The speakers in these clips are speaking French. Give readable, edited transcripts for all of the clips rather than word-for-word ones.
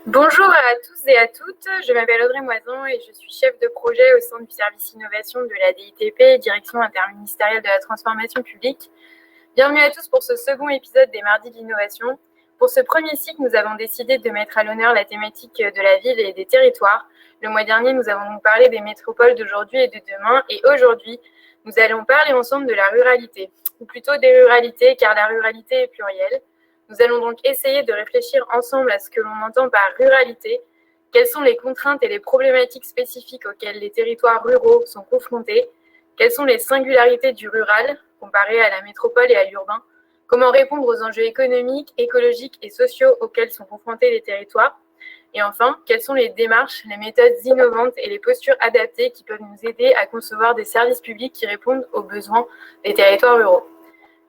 Bonjour à tous et à toutes, je m'appelle Audrey Moisan et je suis chef de projet au sein du service innovation de la DITP, Direction interministérielle de la transformation publique. Bienvenue à tous pour ce second épisode des Mardis de l'innovation. Pour ce premier cycle, nous avons décidé de mettre à l'honneur la thématique de la ville et des territoires. Le mois dernier, nous avons donc parlé des métropoles d'aujourd'hui et de demain, et aujourd'hui, nous allons parler ensemble de la ruralité, ou plutôt des ruralités, car la ruralité est plurielle. Nous allons donc essayer de réfléchir ensemble à ce que l'on entend par ruralité, quelles sont les contraintes et les problématiques spécifiques auxquelles les territoires ruraux sont confrontés, quelles sont les singularités du rural comparé à la métropole et à l'urbain, comment répondre aux enjeux économiques, écologiques et sociaux auxquels sont confrontés les territoires, et enfin, quelles sont les démarches, les méthodes innovantes et les postures adaptées qui peuvent nous aider à concevoir des services publics qui répondent aux besoins des territoires ruraux.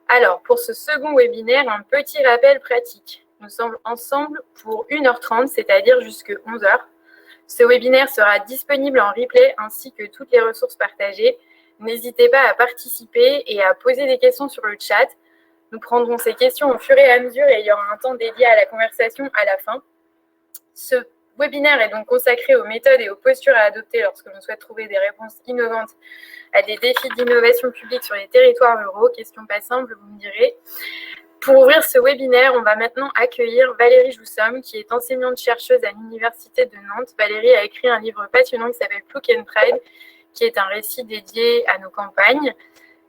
Alors, pour ce second webinaire, un petit rappel pratique. Nous sommes ensemble pour 1h30, c'est-à-dire jusqu'à 11h. Ce webinaire sera disponible en replay ainsi que toutes les ressources partagées. N'hésitez pas à participer et à poser des questions sur le chat. Nous prendrons ces questions au fur et à mesure et il y aura un temps dédié à la conversation à la fin. Ce webinaire est donc consacré aux méthodes et aux postures à adopter lorsque l'on souhaite trouver des réponses innovantes à des défis d'innovation publique sur les territoires ruraux. Question pas simple, vous me direz. Pour ouvrir ce webinaire, on va maintenant accueillir Valérie Joussomme, qui est enseignante-chercheuse à l'Université de Nantes. Valérie a écrit un livre passionnant qui s'appelle Plouc and Pride, qui est un récit dédié à nos campagnes.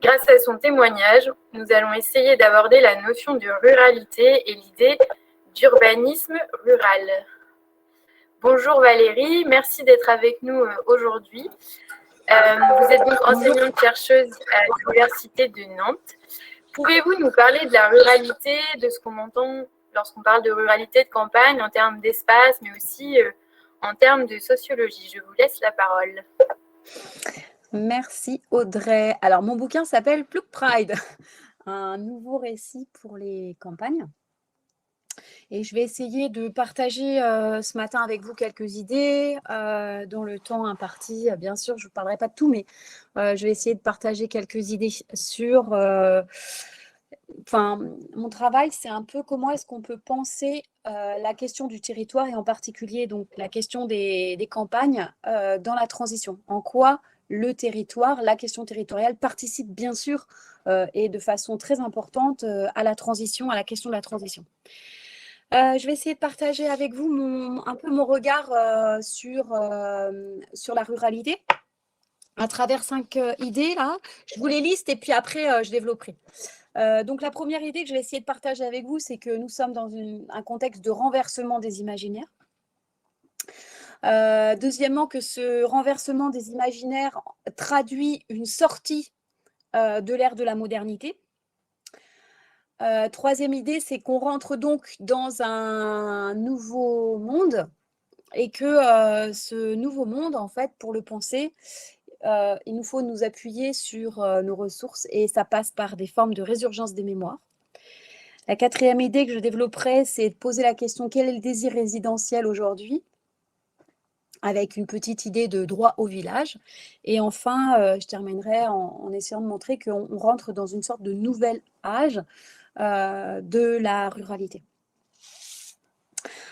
Grâce à son témoignage, nous allons essayer d'aborder la notion de ruralité et l'idée d'urbanisme rural. Bonjour Valérie, merci d'être avec nous aujourd'hui. Vous êtes donc enseignante-chercheuse à l'Université de Nantes. Pouvez-vous nous parler de la ruralité, de ce qu'on entend lorsqu'on parle de ruralité de campagne, en termes d'espace, mais aussi en termes de sociologie? Je vous laisse la parole. Merci Audrey. Alors, mon bouquin s'appelle Plouc Pride, un nouveau récit pour les campagnes. Et je vais essayer de partager ce matin avec vous quelques idées dans le temps imparti. Bien sûr, je ne vous parlerai pas de tout, mais je vais essayer de partager quelques idées sur... mon travail, c'est un peu comment est-ce qu'on peut penser la question du territoire et en particulier donc la question des campagnes dans la transition. En quoi le territoire, la question territoriale participe bien sûr et de façon très importante à la transition, à la question de la transition. Je vais essayer de partager avec vous un peu mon regard sur la ruralité à travers 5 idées là. Je vous les liste et puis après je développerai. Donc la première idée que je vais essayer de partager avec vous, c'est que nous sommes dans un contexte de renversement des imaginaires. Deuxièmement, que ce renversement des imaginaires traduit une sortie de l'ère de la modernité. Troisième idée, c'est qu'on rentre donc dans un nouveau monde et que ce nouveau monde, en fait, pour le penser, il nous faut nous appuyer sur nos ressources et ça passe par des formes de résurgence des mémoires. La quatrième idée que je développerai, c'est de poser la question quel est le désir résidentiel aujourd'hui, avec une petite idée de droit au village. Et enfin, je terminerai en essayant de montrer qu'on rentre dans une sorte de nouvel âge de la ruralité.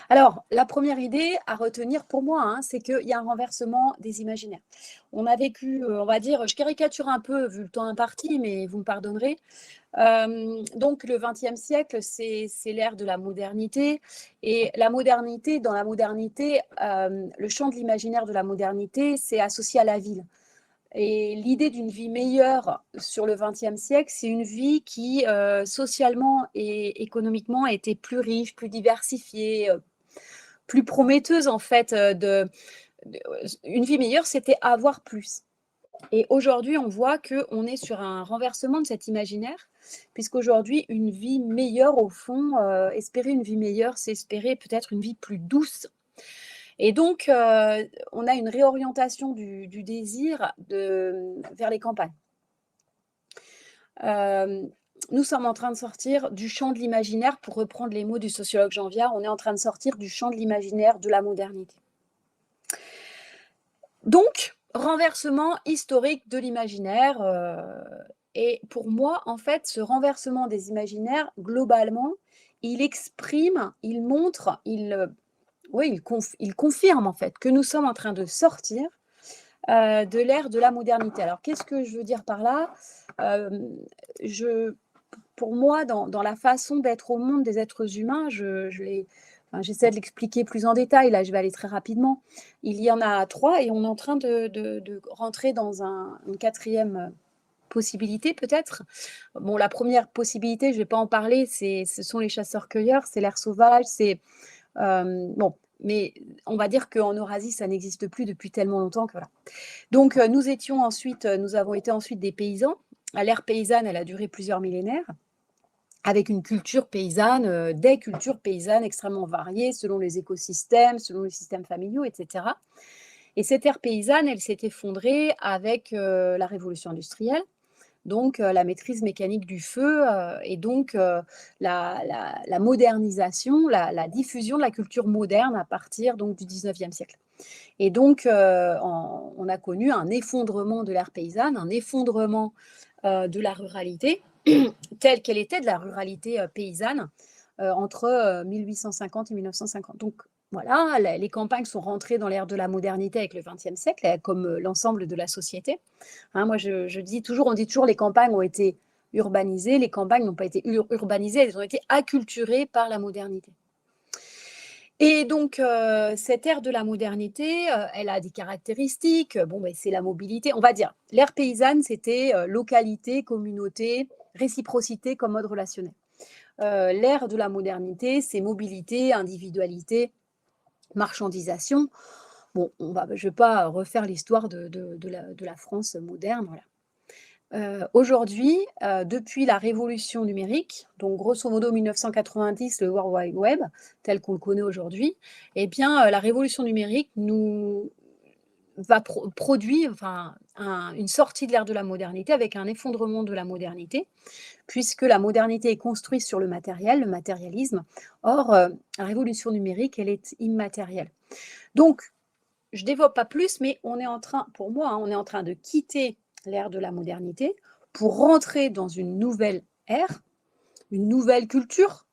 Alors, la première idée à retenir pour moi, c'est qu'il y a un renversement des imaginaires. On a vécu, on va dire, je caricature un peu vu le temps imparti, mais vous me pardonnerez. Donc, le XXe siècle, c'est l'ère de la modernité. Et la modernité, dans la modernité, le champ de l'imaginaire de la modernité, c'est associé à la ville. Et l'idée d'une vie meilleure sur le XXe siècle, c'est une vie qui, socialement et économiquement, était plus riche, plus diversifiée, plus prometteuse en fait. Une vie meilleure, c'était avoir plus. Et aujourd'hui, on voit qu'on est sur un renversement de cet imaginaire, puisqu'aujourd'hui, une vie meilleure, au fond, espérer une vie meilleure, c'est espérer peut-être une vie plus douce. Et donc, on a une réorientation du désir vers les campagnes. Nous sommes en train de sortir du champ de l'imaginaire, pour reprendre les mots du sociologue Jean Viard, on est en train de sortir du champ de l'imaginaire de la modernité. Donc, renversement historique de l'imaginaire. Et pour moi, en fait, ce renversement des imaginaires, globalement, il exprime, il montre, oui, il confirme en fait que nous sommes en train de sortir de l'ère de la modernité. Alors, qu'est-ce que je veux dire par là? Pour moi, dans la façon d'être au monde des êtres humains, j'essaie de l'expliquer plus en détail. Là, je vais aller très rapidement. Il y en a 3 et on est en train de rentrer dans une 4e possibilité peut-être. Bon, la première possibilité, je ne vais pas en parler, ce sont les chasseurs-cueilleurs, c'est l'ère sauvage, bon, mais on va dire qu'en Eurasie, ça n'existe plus depuis tellement longtemps que voilà. Donc, nous avons été ensuite des paysans. L'ère paysanne, elle a duré plusieurs millénaires, avec une culture paysanne, des cultures paysannes extrêmement variées selon les écosystèmes, selon les systèmes familiaux, etc. Et cette ère paysanne, elle s'est effondrée avec la révolution industrielle, donc la maîtrise mécanique du feu et donc la modernisation, la diffusion de la culture moderne à partir donc, du 19e siècle. Et donc, on a connu un effondrement de l'ère paysanne, un effondrement de la ruralité, telle qu'elle était de la ruralité paysanne entre 1850 et 1950. Donc, voilà, les campagnes sont rentrées dans l'ère de la modernité avec le XXe siècle, comme l'ensemble de la société. Hein, moi, on dit toujours les campagnes ont été urbanisées, les campagnes n'ont pas été urbanisées, elles ont été acculturées par la modernité. Et donc, cette ère de la modernité, elle a des caractéristiques. Bon, ben, c'est la mobilité. On va dire, l'ère paysanne, c'était localité, communauté, réciprocité comme mode relationnel. L'ère de la modernité, c'est mobilité, individualité, marchandisation. Bon, je ne vais pas refaire l'histoire de la France moderne. Voilà. Aujourd'hui, depuis la révolution numérique, donc grosso modo 1990, le World Wide Web, tel qu'on le connaît aujourd'hui, eh bien, la révolution numérique nous va produire une sortie de l'ère de la modernité avec un effondrement de la modernité, puisque la modernité est construite sur le matériel, le matérialisme. Or, la révolution numérique, elle est immatérielle. Donc, je ne développe pas plus, mais pour moi, on est en train de quitter l'ère de la modernité pour rentrer dans une nouvelle ère, une nouvelle culture.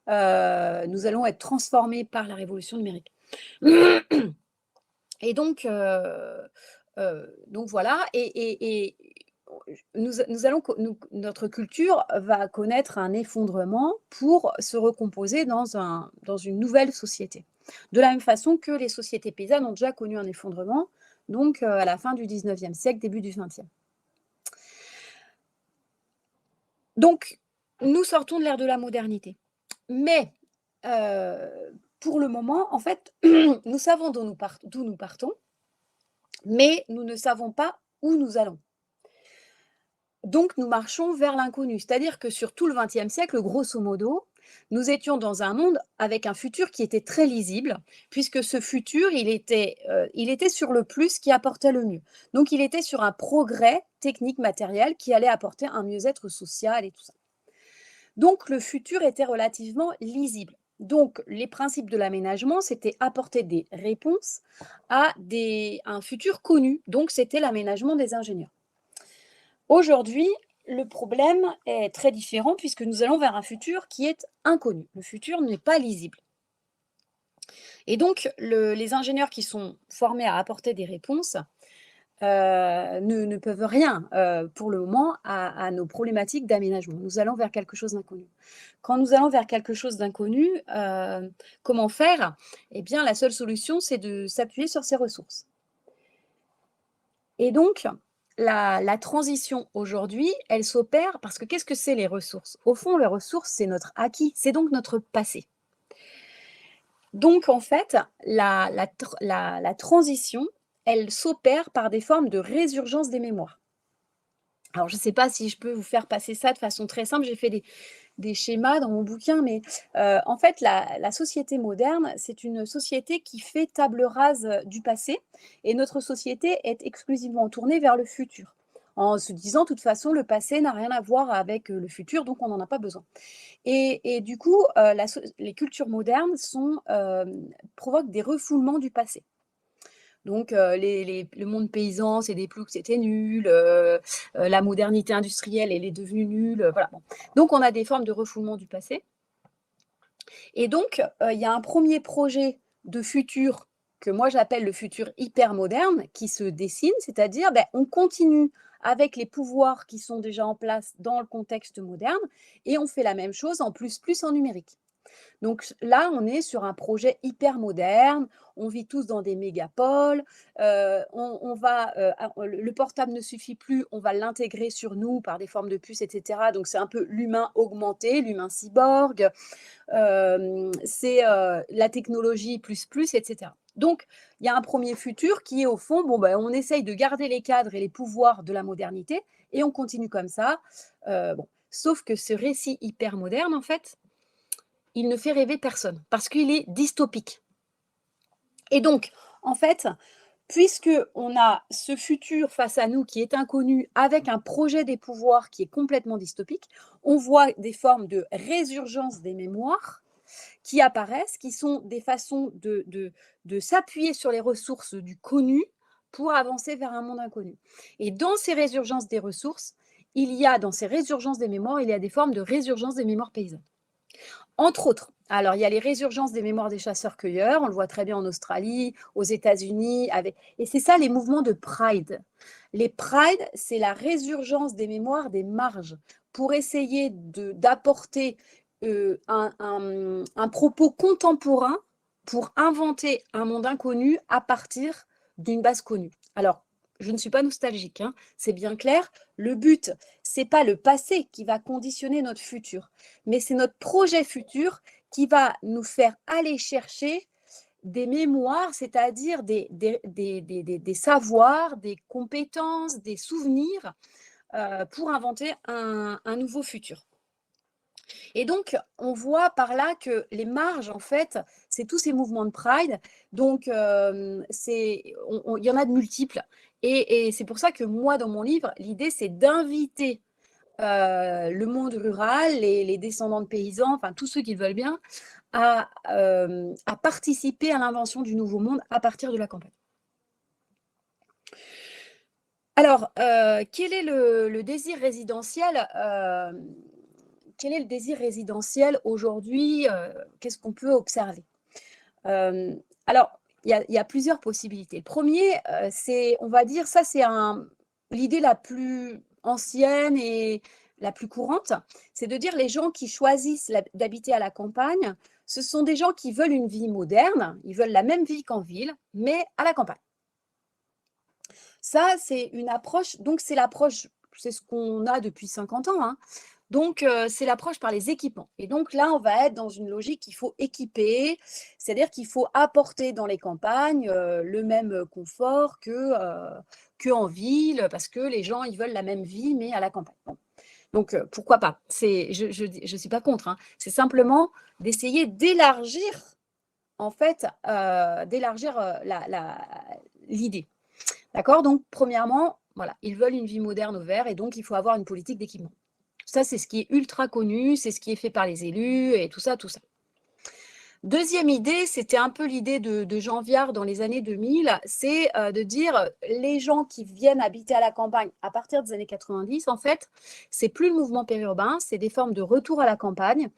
Nous allons être transformés par la révolution numérique. Et donc voilà, et notre culture va connaître un effondrement pour se recomposer dans une nouvelle société. De la même façon que les sociétés paysannes ont déjà connu un effondrement, donc à la fin du 19e siècle, début du 20e. Donc, nous sortons de l'ère de la modernité. Mais, pour le moment, en fait, nous savons d'où nous partons, mais nous ne savons pas où nous allons. Donc, nous marchons vers l'inconnu. C'est-à-dire que sur tout le XXe siècle, grosso modo, nous étions dans un monde avec un futur qui était très lisible, puisque ce futur, il était sur le plus qui apportait le mieux. Donc, il était sur un progrès technique matériel qui allait apporter un mieux-être social et tout ça. Donc, le futur était relativement lisible. Donc, les principes de l'aménagement, c'était apporter des réponses à un futur connu. Donc, c'était l'aménagement des ingénieurs. Aujourd'hui, le problème est très différent puisque nous allons vers un futur qui est inconnu. Le futur n'est pas lisible. Et donc, les ingénieurs qui sont formés à apporter des réponses ne peuvent rien pour le moment à nos problématiques d'aménagement. Nous allons vers quelque chose d'inconnu. Quand nous allons vers quelque chose d'inconnu, comment faire? Eh bien, la seule solution, c'est de s'appuyer sur ses ressources. Et donc, la transition aujourd'hui, elle s'opère parce que qu'est-ce que c'est les ressources? Au fond, les ressources, c'est notre acquis, c'est donc notre passé. Donc, en fait, la transition, elle s'opère par des formes de résurgence des mémoires. Alors, je ne sais pas si je peux vous faire passer ça de façon très simple. J'ai fait des schémas dans mon bouquin, mais en fait, la société moderne, c'est une société qui fait table rase du passé, et notre société est exclusivement tournée vers le futur, en se disant, de toute façon, le passé n'a rien à voir avec le futur, donc on n'en a pas besoin. Et du coup, les cultures modernes provoquent des refoulements du passé. Donc, le monde paysan, c'est des ploucs, c'était nul. La modernité industrielle, elle est devenue nulle. Voilà. Bon. Donc, on a des formes de refoulement du passé. Et donc, il y a un premier projet de futur que moi j'appelle le futur hyper moderne qui se dessine, c'est-à-dire on continue avec les pouvoirs qui sont déjà en place dans le contexte moderne et on fait la même chose en plus en numérique. Donc là, on est sur un projet hyper moderne, on vit tous dans des mégapoles, le portable ne suffit plus, on va l'intégrer sur nous par des formes de puces, etc. Donc c'est un peu l'humain augmenté, l'humain cyborg, c'est la technologie plus, etc. Donc, il y a un premier futur qui est au fond, on essaye de garder les cadres et les pouvoirs de la modernité et on continue comme ça. Sauf que ce récit hyper moderne, en fait, il ne fait rêver personne parce qu'il est dystopique. Et donc, en fait, puisque on a ce futur face à nous qui est inconnu avec un projet des pouvoirs qui est complètement dystopique, on voit des formes de résurgence des mémoires qui apparaissent, qui sont des façons de s'appuyer sur les ressources du connu pour avancer vers un monde inconnu. Et dans ces résurgences des ressources, dans ces résurgences des mémoires, il y a des formes de résurgence des mémoires paysannes. Entre autres, alors il y a les résurgences des mémoires des chasseurs-cueilleurs, on le voit très bien en Australie, aux États-Unis, et c'est ça les mouvements de Pride. Les Pride, c'est la résurgence des mémoires des marges pour essayer d'apporter un propos contemporain pour inventer un monde inconnu à partir d'une base connue. Alors, je ne suis pas nostalgique, hein, c'est bien clair. Le but, c'est pas le passé qui va conditionner notre futur, mais c'est notre projet futur qui va nous faire aller chercher des mémoires, c'est-à-dire des savoirs, des compétences, des souvenirs pour inventer un nouveau futur. Et donc, on voit par là que les marges, en fait, c'est tous ces mouvements de Pride. Donc, il y en a de multiples. Et c'est pour ça que moi, dans mon livre, l'idée, c'est d'inviter le monde rural, les descendants de paysans, enfin tous ceux qui le veulent bien, à participer à l'invention du nouveau monde à partir de la campagne. Alors, quel est le désir résidentiel quel est le désir résidentiel aujourd'hui? Qu'est-ce qu'on peut observer? Alors, il y a plusieurs possibilités. Le premier, c'est, on va dire, ça c'est l'idée la plus ancienne et la plus courante, c'est de dire les gens qui choisissent d'habiter à la campagne, ce sont des gens qui veulent une vie moderne, ils veulent la même vie qu'en ville, mais à la campagne. Ça, c'est une approche, donc c'est ce qu'on a depuis 50 ans, hein. Donc, c'est l'approche par les équipements. Et donc là, on va être dans une logique qu'il faut équiper, c'est-à-dire qu'il faut apporter dans les campagnes le même confort qu'en ville, parce que les gens, ils veulent la même vie, mais à la campagne. Bon. Donc, pourquoi pas? Je ne suis pas contre, hein. C'est simplement d'essayer d'élargir, en fait, l'idée. D'accord? Donc, premièrement, voilà, ils veulent une vie moderne au vert, et donc il faut avoir une politique d'équipement. Ça, c'est ce qui est ultra connu, c'est ce qui est fait par les élus et tout ça, tout ça. Deuxième idée, c'était un peu l'idée de Jean Viard dans les années 2000, c'est de dire les gens qui viennent habiter à la campagne à partir des années 90, en fait, c'est plus le mouvement périurbain, c'est des formes de retour à la campagne.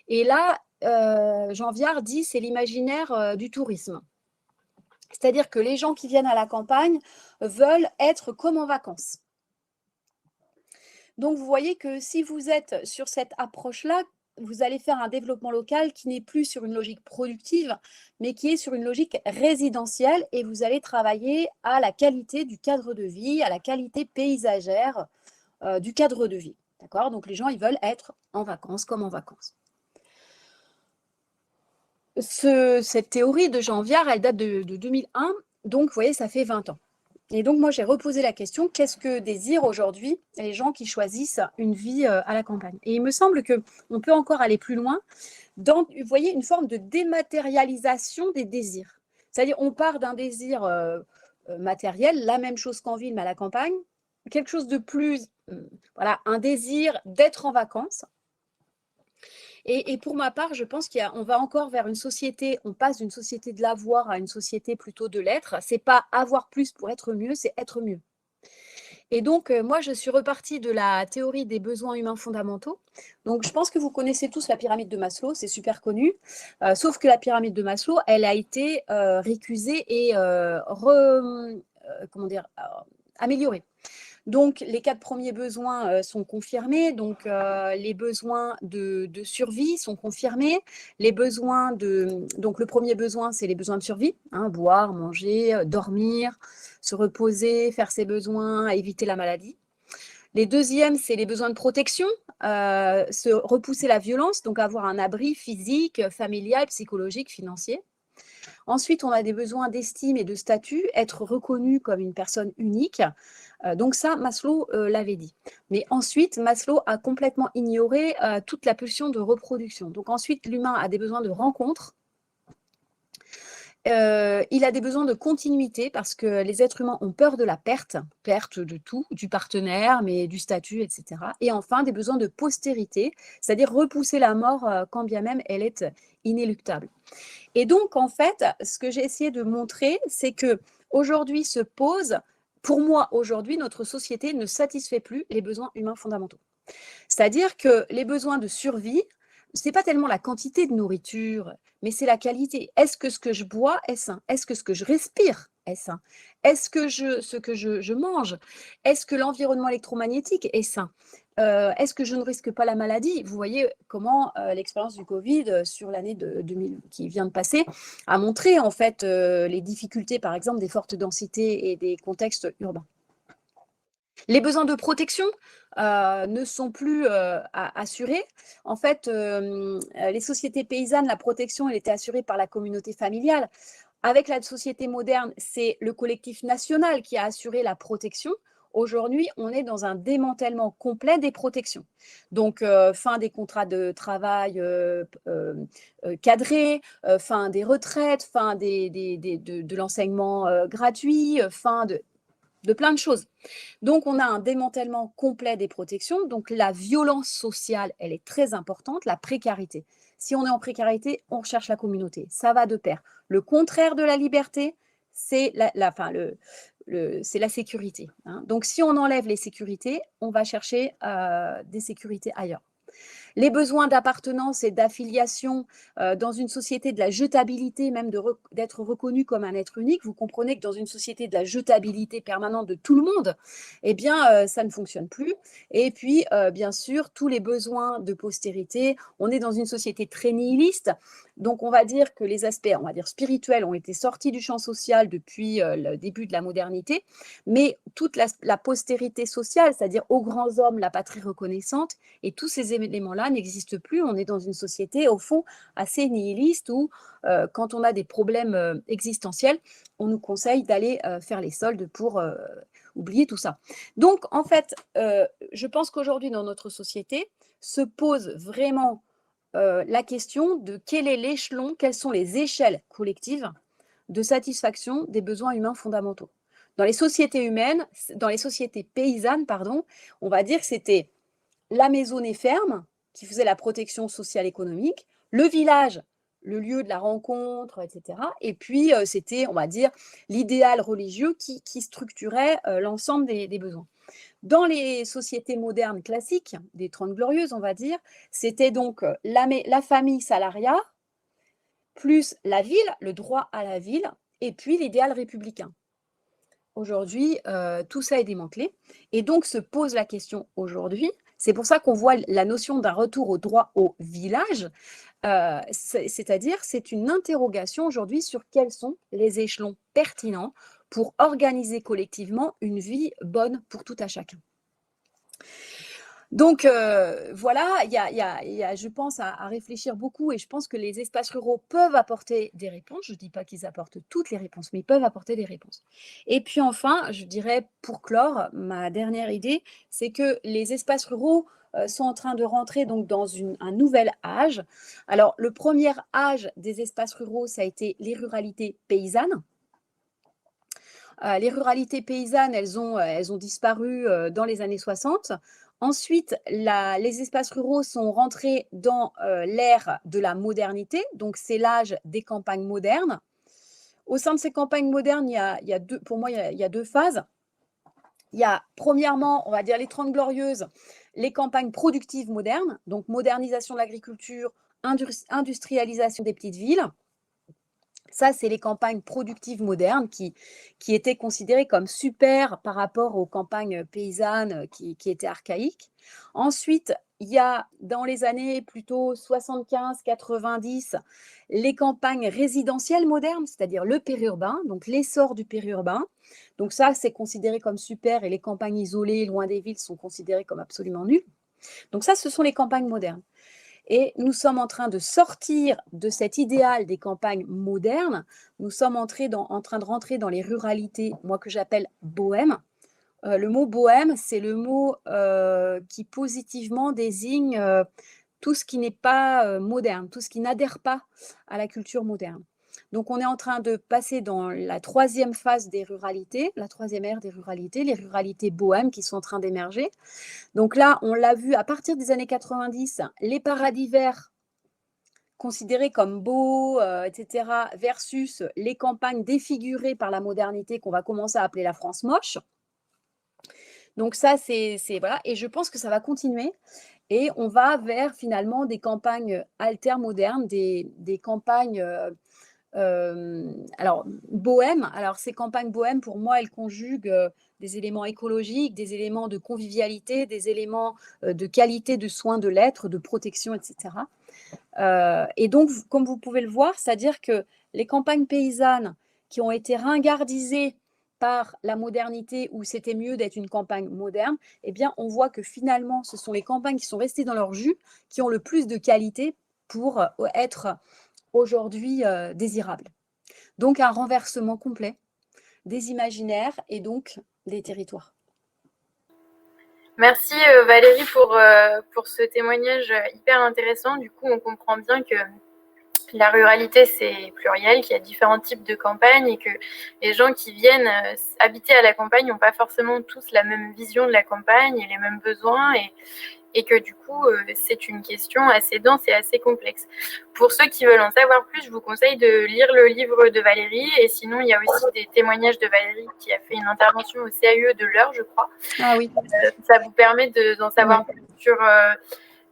Et là, Jean Viard dit c'est l'imaginaire du tourisme. C'est-à-dire que les gens qui viennent à la campagne veulent être comme en vacances. Donc, vous voyez que si vous êtes sur cette approche-là, vous allez faire un développement local qui n'est plus sur une logique productive, mais qui est sur une logique résidentielle, et vous allez travailler à la qualité du cadre de vie, à la qualité paysagère du cadre de vie. D'accord? Donc, les gens, ils veulent être en vacances comme en vacances. Cette théorie de Jean Viard, elle date de 2001, donc vous voyez, ça fait 20 ans. Et donc, moi, j'ai reposé la question, qu'est-ce que désirent aujourd'hui les gens qui choisissent une vie à la campagne? Et il me semble qu'on peut encore aller plus loin dans, vous voyez, une forme de dématérialisation des désirs. C'est-à-dire, on part d'un désir matériel, la même chose qu'en ville, mais à la campagne, quelque chose de plus, voilà, un désir d'être en vacances. Et pour ma part, je pense qu'on va encore vers une société, on passe d'une société de l'avoir à une société plutôt de l'être. C'est pas avoir plus pour être mieux, c'est être mieux. Et donc, moi, je suis repartie de la théorie des besoins humains fondamentaux. Donc, je pense que vous connaissez tous la pyramide de Maslow, c'est super connu. Sauf que la pyramide de Maslow, elle a été récusée et comment dire, améliorée. Donc, les 4 premiers besoins sont confirmés. Donc, les besoins de survie sont confirmés. Donc, le premier besoin, c'est les besoins de survie, hein, boire, manger, dormir, se reposer, faire ses besoins, éviter la maladie. Les deuxièmes, c'est les besoins de protection, se repousser la violence, donc avoir un abri physique, familial, psychologique, financier. Ensuite, on a des besoins d'estime et de statut, être reconnu comme une personne unique. Donc ça, Maslow l'avait dit. Mais ensuite, Maslow a complètement ignoré toute la pulsion de reproduction. Donc ensuite, l'humain a des besoins de rencontre. Il a des besoins de continuité parce que les êtres humains ont peur de la perte de tout, du partenaire, mais du statut, etc. Et enfin, des besoins de postérité, c'est-à-dire repousser la mort quand bien même elle est inéluctable. Et donc, en fait, ce que j'ai essayé de montrer, c'est que aujourd'hui se pose, pour moi, aujourd'hui, notre société ne satisfait plus les besoins humains fondamentaux. C'est-à-dire que les besoins de survie, ce n'est pas tellement la quantité de nourriture, mais c'est la qualité. Est-ce que ce que je bois est sain? Est-ce que ce que je respire est sain? Est-ce que ce que je mange, est-ce que l'environnement électromagnétique est sain? Est-ce que je ne risque pas la maladie? Vous voyez comment l'expérience du Covid sur l'année 2000 qui vient de passer a montré en fait les difficultés, par exemple, des fortes densités et des contextes urbains. Les besoins de protection ne sont plus assurés. En fait, les sociétés paysannes, la protection, elle était assurée par la communauté familiale. Avec la société moderne, c'est le collectif national qui a assuré la protection. Aujourd'hui, on est dans un démantèlement complet des protections. Donc, fin des contrats de travail cadrés, fin des retraites, fin de l'enseignement gratuit, fin de plein de choses. Donc, on a un démantèlement complet des protections. Donc, la violence sociale, elle est très importante, la précarité. Si on est en précarité, on recherche la communauté. Ça va de pair. Le contraire de la liberté, c'est c'est la sécurité. Hein. Donc, si on enlève les sécurités, on va chercher des sécurités ailleurs. Les besoins d'appartenance et d'affiliation dans une société de la jetabilité, même d'être reconnu comme un être unique, vous comprenez que dans une société de la jetabilité permanente de tout le monde, eh bien, ça ne fonctionne plus. Et puis, bien sûr, tous les besoins de postérité. On est dans une société très nihiliste. Donc, on va dire que les aspects, on va dire spirituels, ont été sortis du champ social depuis le début de la modernité, mais toute la postérité sociale, c'est-à-dire aux grands hommes, la patrie reconnaissante, et tous ces éléments-là n'existent plus. On est dans une société, au fond, assez nihiliste où, quand on a des problèmes existentiels, on nous conseille d'aller faire les soldes pour oublier tout ça. Donc, en fait, je pense qu'aujourd'hui, dans notre société, se pose vraiment la question de quel est l'échelon, quelles sont les échelles collectives de satisfaction des besoins humains fondamentaux. Dans les sociétés humaines, dans les sociétés paysannes, pardon, on va dire que c'était la maisonnée ferme qui faisait la protection sociale économique, le village, le lieu de la rencontre, etc. Et puis, c'était, on va dire, l'idéal religieux qui structurait l'ensemble des besoins. Dans les sociétés modernes classiques, des 30 glorieuses, on va dire, c'était donc la famille salariat, plus la ville, le droit à la ville, et puis l'idéal républicain. Aujourd'hui, tout ça est démantelé. Et donc, se pose la question aujourd'hui, c'est pour ça qu'on voit la notion d'un retour au droit au village, c'est-à-dire c'est une interrogation aujourd'hui sur quels sont les échelons pertinents pour organiser collectivement une vie bonne pour tout à chacun. Donc voilà, il y a, je pense, à réfléchir beaucoup et je pense que les espaces ruraux peuvent apporter des réponses. Je ne dis pas qu'ils apportent toutes les réponses, mais ils peuvent apporter des réponses. Et puis enfin, je dirais pour clore, ma dernière idée, c'est que les espaces ruraux sont en train de rentrer donc dans un nouvel âge. Alors le premier âge des espaces ruraux, ça a été les ruralités paysannes. Les ruralités paysannes, elles ont disparu dans les années 60. Ensuite, les espaces ruraux sont rentrés dans l'ère de la modernité, donc c'est l'âge des campagnes modernes. Au sein de ces campagnes modernes, pour moi, il y a deux phases. Il y a premièrement, on va dire les 30 glorieuses, les campagnes productives modernes, donc modernisation de l'agriculture, industrialisation des petites villes. Ça, c'est les campagnes productives modernes qui étaient considérées comme super par rapport aux campagnes paysannes qui étaient archaïques. Ensuite, il y a dans les années plutôt 75-90 les campagnes résidentielles modernes, c'est-à-dire le périurbain, donc l'essor du périurbain. Donc ça, c'est considéré comme super et les campagnes isolées, loin des villes, sont considérées comme absolument nulles. Donc ça, ce sont les campagnes modernes. Et nous sommes en train de sortir de cet idéal des campagnes modernes. Nous sommes en train de rentrer dans les ruralités, moi que j'appelle bohème. Le mot bohème, c'est le mot qui positivement désigne tout ce qui n'est pas moderne, tout ce qui n'adhère pas à la culture moderne. Donc, on est en train de passer dans la troisième phase des ruralités, la troisième ère des ruralités, les ruralités bohèmes qui sont en train d'émerger. Donc là, on l'a vu à partir des années 90, les paradis verts considérés comme beaux, etc., versus les campagnes défigurées par la modernité qu'on va commencer à appeler la France moche. Donc ça, c'est voilà, et je pense que ça va continuer. Et on va vers finalement des campagnes altermodernes, des campagnes alors bohème. Alors ces campagnes bohèmes, pour moi, elles conjuguent des éléments écologiques, des éléments de convivialité, des éléments de qualité de soins de l'être, de protection, etc. Et donc, comme vous pouvez le voir, c'est-à-dire que les campagnes paysannes qui ont été ringardisées par la modernité, où c'était mieux d'être une campagne moderne, eh bien, on voit que finalement, ce sont les campagnes qui sont restées dans leur jus, qui ont le plus de qualité pour être aujourd'hui désirables. Donc, un renversement complet des imaginaires et donc des territoires. Merci Valérie pour ce témoignage hyper intéressant. Du coup, on comprend bien que la ruralité, c'est pluriel, qu'il y a différents types de campagnes et que les gens qui viennent habiter à la campagne n'ont pas forcément tous la même vision de la campagne et les mêmes besoins et que du coup, c'est une question assez dense et assez complexe. Pour ceux qui veulent en savoir plus, je vous conseille de lire le livre de Valérie et sinon, il y a aussi des témoignages de Valérie qui a fait une intervention au CAUE de l'Eure, je crois. Ah oui. Ça vous permet d'en savoir plus sur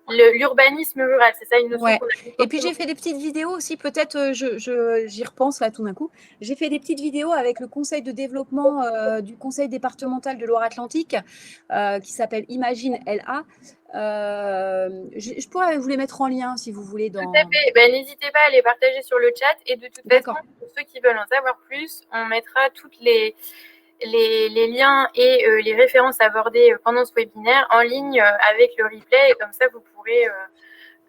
l'urbanisme rural, c'est ça une notion qu'on a. Et puis j'ai fait des petites vidéos aussi, peut-être j'y repense là tout d'un coup. J'ai fait des petites vidéos avec le conseil de développement du conseil départemental de Loire-Atlantique qui s'appelle Imagine LA. Je pourrais vous les mettre en lien si vous voulez. Tout à fait. Ben, n'hésitez pas à les partager sur le chat et de toute façon, pour ceux qui veulent en savoir plus, on mettra toutes les liens et les références abordées pendant ce webinaire en ligne avec le replay et comme ça vous pourrez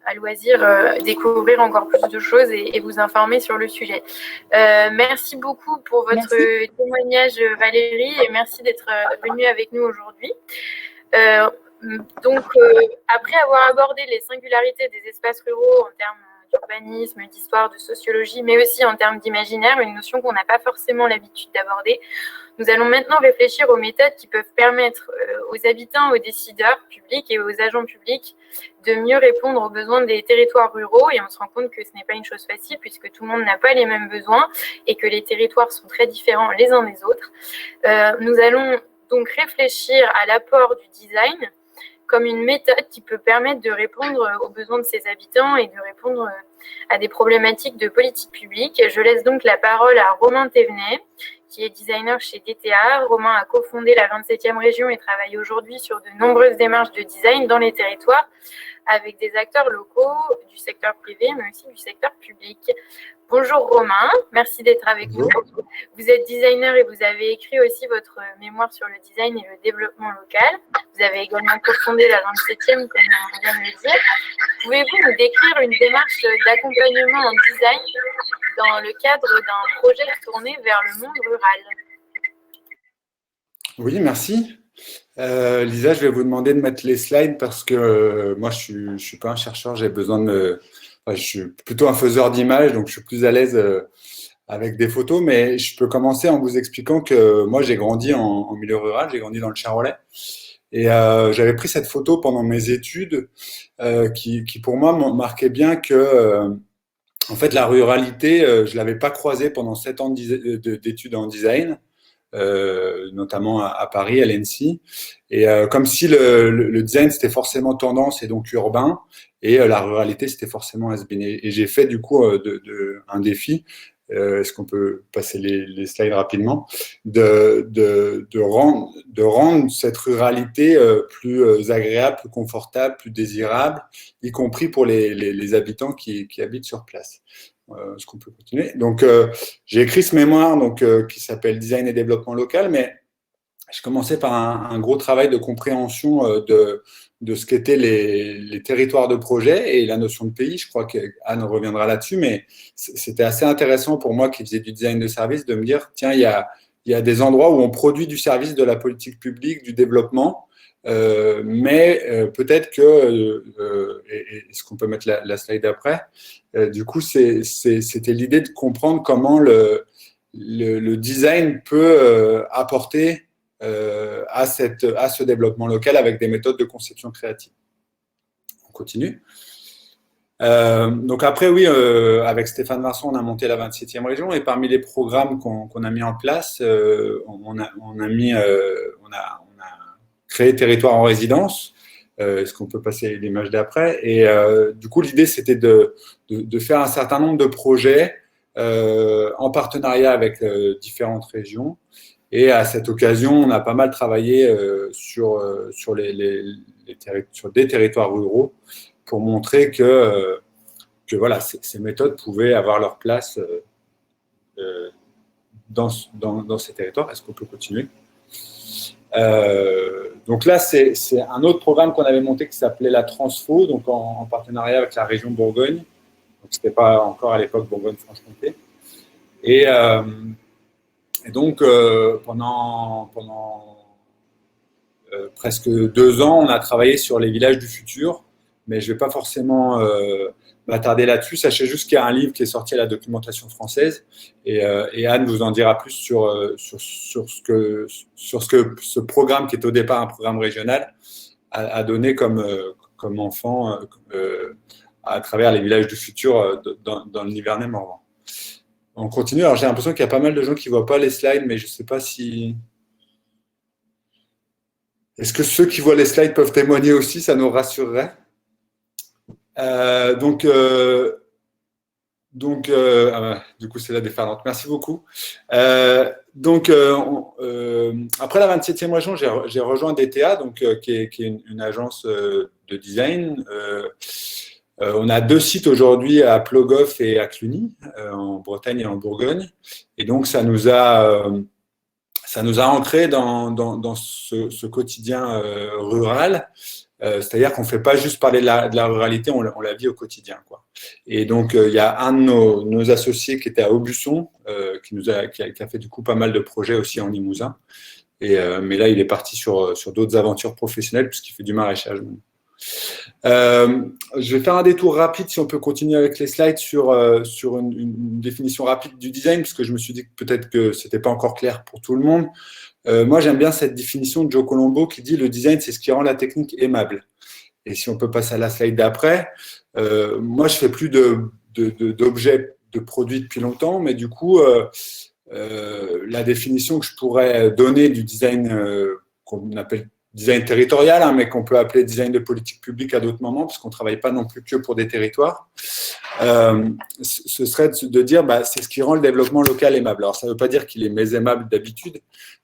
à loisir découvrir encore plus de choses et vous informer sur le sujet. Merci beaucoup pour votre témoignage Valérie et merci d'être venue avec nous aujourd'hui. Donc après avoir abordé les singularités des espaces ruraux en termes d'urbanisme, d'histoire, de sociologie, mais aussi en termes d'imaginaire, une notion qu'on n'a pas forcément l'habitude d'aborder. Nous allons maintenant réfléchir aux méthodes qui peuvent permettre aux habitants, aux décideurs publics et aux agents publics de mieux répondre aux besoins des territoires ruraux. Et on se rend compte que ce n'est pas une chose facile puisque tout le monde n'a pas les mêmes besoins et que les territoires sont très différents les uns des autres. Nous allons donc réfléchir à l'apport du design comme une méthode qui peut permettre de répondre aux besoins de ses habitants et de répondre à des problématiques de politique publique. Je laisse donc la parole à Romain Thévenet, qui est designer chez DTA. Romain a cofondé la 27e région et travaille aujourd'hui sur de nombreuses démarches de design dans les territoires avec des acteurs locaux du secteur privé, mais aussi du secteur public. Bonjour Romain, merci d'être avec nous. Vous êtes designer et vous avez écrit aussi votre mémoire sur le design et le développement local. Vous avez également cofondé la 27e, comme on vient de le dire. Pouvez-vous nous décrire une démarche d'accompagnement en design dans le cadre d'un projet tourné vers le monde rural? Oui, merci. Lisa, je vais vous demander de mettre les slides parce que moi, je ne suis pas un chercheur, j'ai besoin de je suis plutôt un faiseur d'images, donc je suis plus à l'aise avec des photos, mais je peux commencer en vous expliquant que moi, j'ai grandi en milieu rural, j'ai grandi dans le Charolais. Et j'avais pris cette photo pendant mes études qui pour moi, marquait bien que, en fait, la ruralité, je ne l'avais pas croisée pendant 7 ans d'études en design. notamment à Paris, à l'ENSI. Et comme si le design, c'était forcément tendance et donc urbain, et la ruralité, c'était forcément has-been. Et j'ai fait du coup un défi. Est-ce qu'on peut passer les slides rapidement, de rendre cette ruralité plus agréable, plus confortable, plus désirable, y compris pour les habitants qui habitent sur place. Est-ce qu'on peut continuer? Donc, j'ai écrit ce mémoire qui s'appelle Design et développement local, mais je commençais par un gros travail de compréhension de ce qu'étaient les territoires de projet et la notion de pays. Je crois qu'Anne reviendra là-dessus, mais c'était assez intéressant pour moi qui faisais du design de service de me dire, tiens, il y a des endroits où on produit du service de la politique publique, du développement, mais peut-être que, est-ce qu'on peut mettre la slide après? Du coup, c'était l'idée de comprendre comment le design peut apporter à ce développement local avec des méthodes de conception créative. On continue. Donc après, oui, avec Stéphane Vincent, on a monté la 27e région et parmi les programmes qu'on a mis en place, on a créé Territoire en résidence. Est-ce qu'on peut passer l'image d'après? Et du coup, l'idée, c'était de faire un certain nombre de projets en partenariat avec différentes régions. Et à cette occasion, on a pas mal travaillé sur des territoires ruraux pour montrer que voilà, ces méthodes pouvaient avoir leur place dans ces territoires. Est-ce qu'on peut continuer? Donc là, c'est un autre programme qu'on avait monté qui s'appelait la Transfo, donc en partenariat avec la région Bourgogne. Donc, ce n'était pas encore à l'époque Bourgogne-Franche-Comté. Et donc, pendant presque 2 ans, on a travaillé sur les villages du futur, mais je ne vais pas forcément m'attarder là-dessus. Sachez juste qu'il y a un livre qui est sorti à la documentation française, et Anne vous en dira plus sur ce que ce programme, qui est au départ un programme régional, a donné comme enfant à travers les villages du futur dans le Nivernais-Morvan. On continue. Alors, j'ai l'impression qu'il y a pas mal de gens qui ne voient pas les slides, mais je ne sais pas si… Est-ce que ceux qui voient les slides peuvent témoigner aussi? Ça nous rassurerait. Du coup, c'est la déferlante. Merci beaucoup. Après la 27e région, j'ai rejoint DTA, qui est une agence de design. On a 2 sites aujourd'hui à Plogoff et à Cluny, en Bretagne et en Bourgogne. Et donc, ça nous a ancrés dans ce quotidien rural. C'est-à-dire qu'on ne fait pas juste parler de la ruralité, on la vit au quotidien, quoi. Et donc, il y a un de nos associés qui était à Aubusson, qui a fait du coup pas mal de projets aussi en Limousin. Mais là, il est parti sur d'autres aventures professionnelles puisqu'il fait du maraîchage. Je vais faire un détour rapide, si on peut continuer avec les slides, sur une définition rapide du design, parce que je me suis dit que peut-être que ce n'était pas encore clair pour tout le monde. Moi, j'aime bien cette définition de Joe Colombo qui dit « Le design, c'est ce qui rend la technique aimable ». Et si on peut passer à la slide d'après, moi, je ne fais plus d'objets, de produits depuis longtemps, mais du coup, la définition que je pourrais donner du design qu'on appelle design territorial, mais qu'on peut appeler design de politique publique à d'autres moments, parce qu'on ne travaille pas non plus que pour des territoires, ce serait de dire c'est ce qui rend le développement local aimable. Alors, ça ne veut pas dire qu'il est mésaimable d'habitude,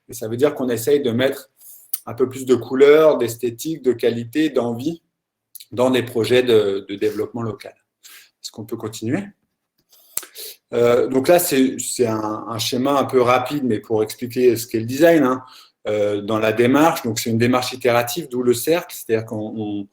mais ça veut dire qu'on essaye de mettre un peu plus de couleurs, d'esthétique, de qualité, d'envie dans des projets de développement local. Est-ce qu'on peut continuer? Donc là, c'est un schéma un peu rapide, mais pour expliquer ce qu'est le design, dans la démarche. Donc, c'est une démarche itérative, d'où le cercle, c'est-à-dire qu'on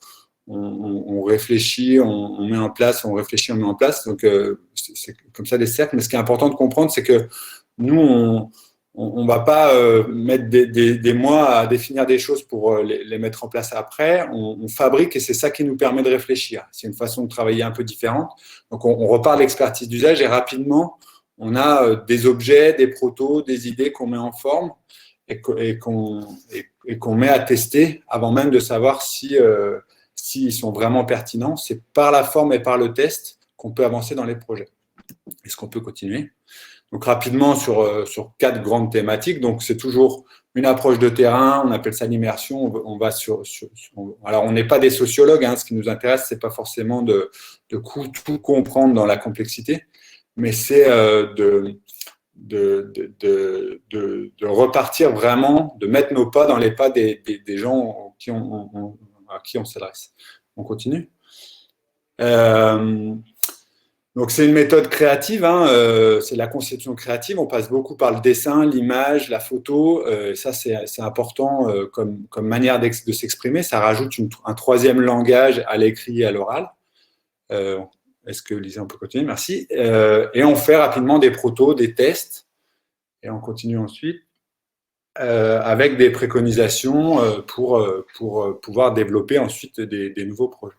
réfléchit, on met en place, on réfléchit, on met en place. Donc, c'est comme ça des cercles. Mais ce qui est important de comprendre, c'est que nous, on ne va pas mettre des mois à définir des choses pour les mettre en place après. On fabrique et c'est ça qui nous permet de réfléchir. C'est une façon de travailler un peu différente. Donc, on repart de l'expertise d'usage et rapidement, on a des objets, des protos, des idées qu'on met en forme et qu'on met à tester avant même de savoir s'ils sont vraiment pertinents. C'est par la forme et par le test qu'on peut avancer dans les projets. Est-ce qu'on peut continuer? Donc rapidement sur 4 grandes thématiques. Donc c'est toujours une approche de terrain, on appelle ça l'immersion. On va alors on n'est pas des sociologues, hein, ce qui nous intéresse, c'est pas forcément de tout comprendre dans la complexité, mais c'est de repartir vraiment, de mettre nos pas dans les pas des gens à qui on s'adresse. On continue. Donc c'est une méthode créative, hein, c'est la conception créative. On passe beaucoup par le dessin, l'image, la photo. Ça c'est important comme manière de s'exprimer. Ça rajoute un troisième langage à l'écrit et à l'oral. Est-ce que Lisa, on peut continuer? Merci. Et on fait rapidement des protos, des tests, et on continue ensuite avec des préconisations pour pouvoir développer ensuite des nouveaux projets.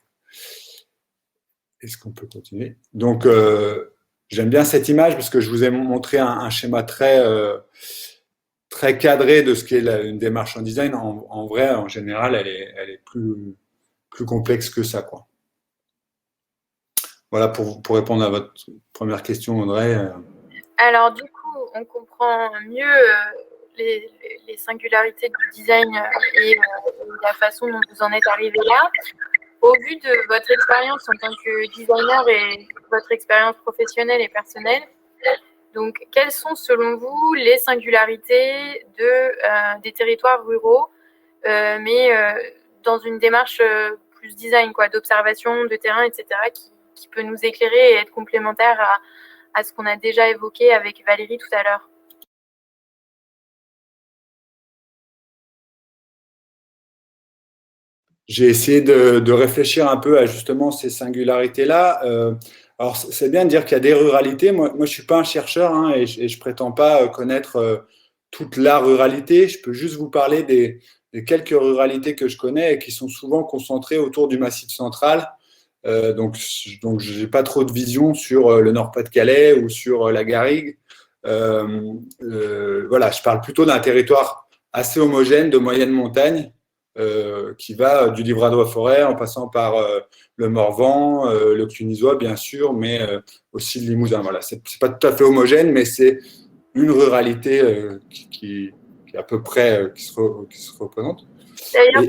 Est-ce qu'on peut continuer? Donc, j'aime bien cette image parce que je vous ai montré un schéma très cadré de ce qu'est une démarche en design. En vrai, en général, elle est plus complexe que ça, quoi. Voilà pour répondre à votre première question, Audrey. Alors, du coup, on comprend mieux les singularités du design et la façon dont vous en êtes arrivé là. Au vu de votre expérience en tant que designer et votre expérience professionnelle et personnelle, donc quelles sont selon vous les singularités des territoires ruraux, mais dans une démarche plus design, quoi, d'observation, de terrain, etc., qui peut nous éclairer et être complémentaire à ce qu'on a déjà évoqué avec Valérie tout à l'heure? J'ai essayé de réfléchir un peu à justement ces singularités-là. Alors, c'est bien de dire qu'il y a des ruralités. Moi je ne suis pas un chercheur, hein, et je ne prétends pas connaître toute la ruralité. Je peux juste vous parler des quelques ruralités que je connais et qui sont souvent concentrées autour du Massif central. Donc je n'ai pas trop de vision sur le Nord-Pas-de-Calais ou sur la Garrigue. Voilà, je parle plutôt d'un territoire assez homogène de moyenne montagne. Qui va du Livradois-Forêt en passant par le Morvan, le Clunisois bien sûr, mais aussi le Limousin. Voilà, c'est pas tout à fait homogène, mais c'est une ruralité qui à peu près qui se représente. D'ailleurs,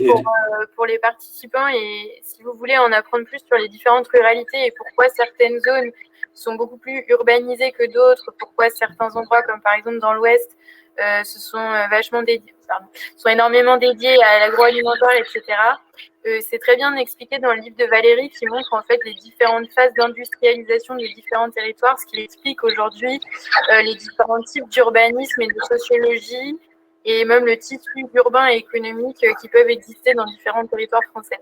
pour les participants, et si vous voulez en apprendre plus sur les différentes ruralités et pourquoi certaines zones sont beaucoup plus urbanisées que d'autres, pourquoi certains endroits, comme par exemple dans l'Ouest, sont énormément dédiés à l'agroalimentaire, etc. C'est très bien expliqué dans le livre de Valérie qui montre en fait les différentes phases d'industrialisation des différents territoires, ce qui explique aujourd'hui les différents types d'urbanisme et de sociologie et même le tissu urbain et économique qui peuvent exister dans différents territoires français.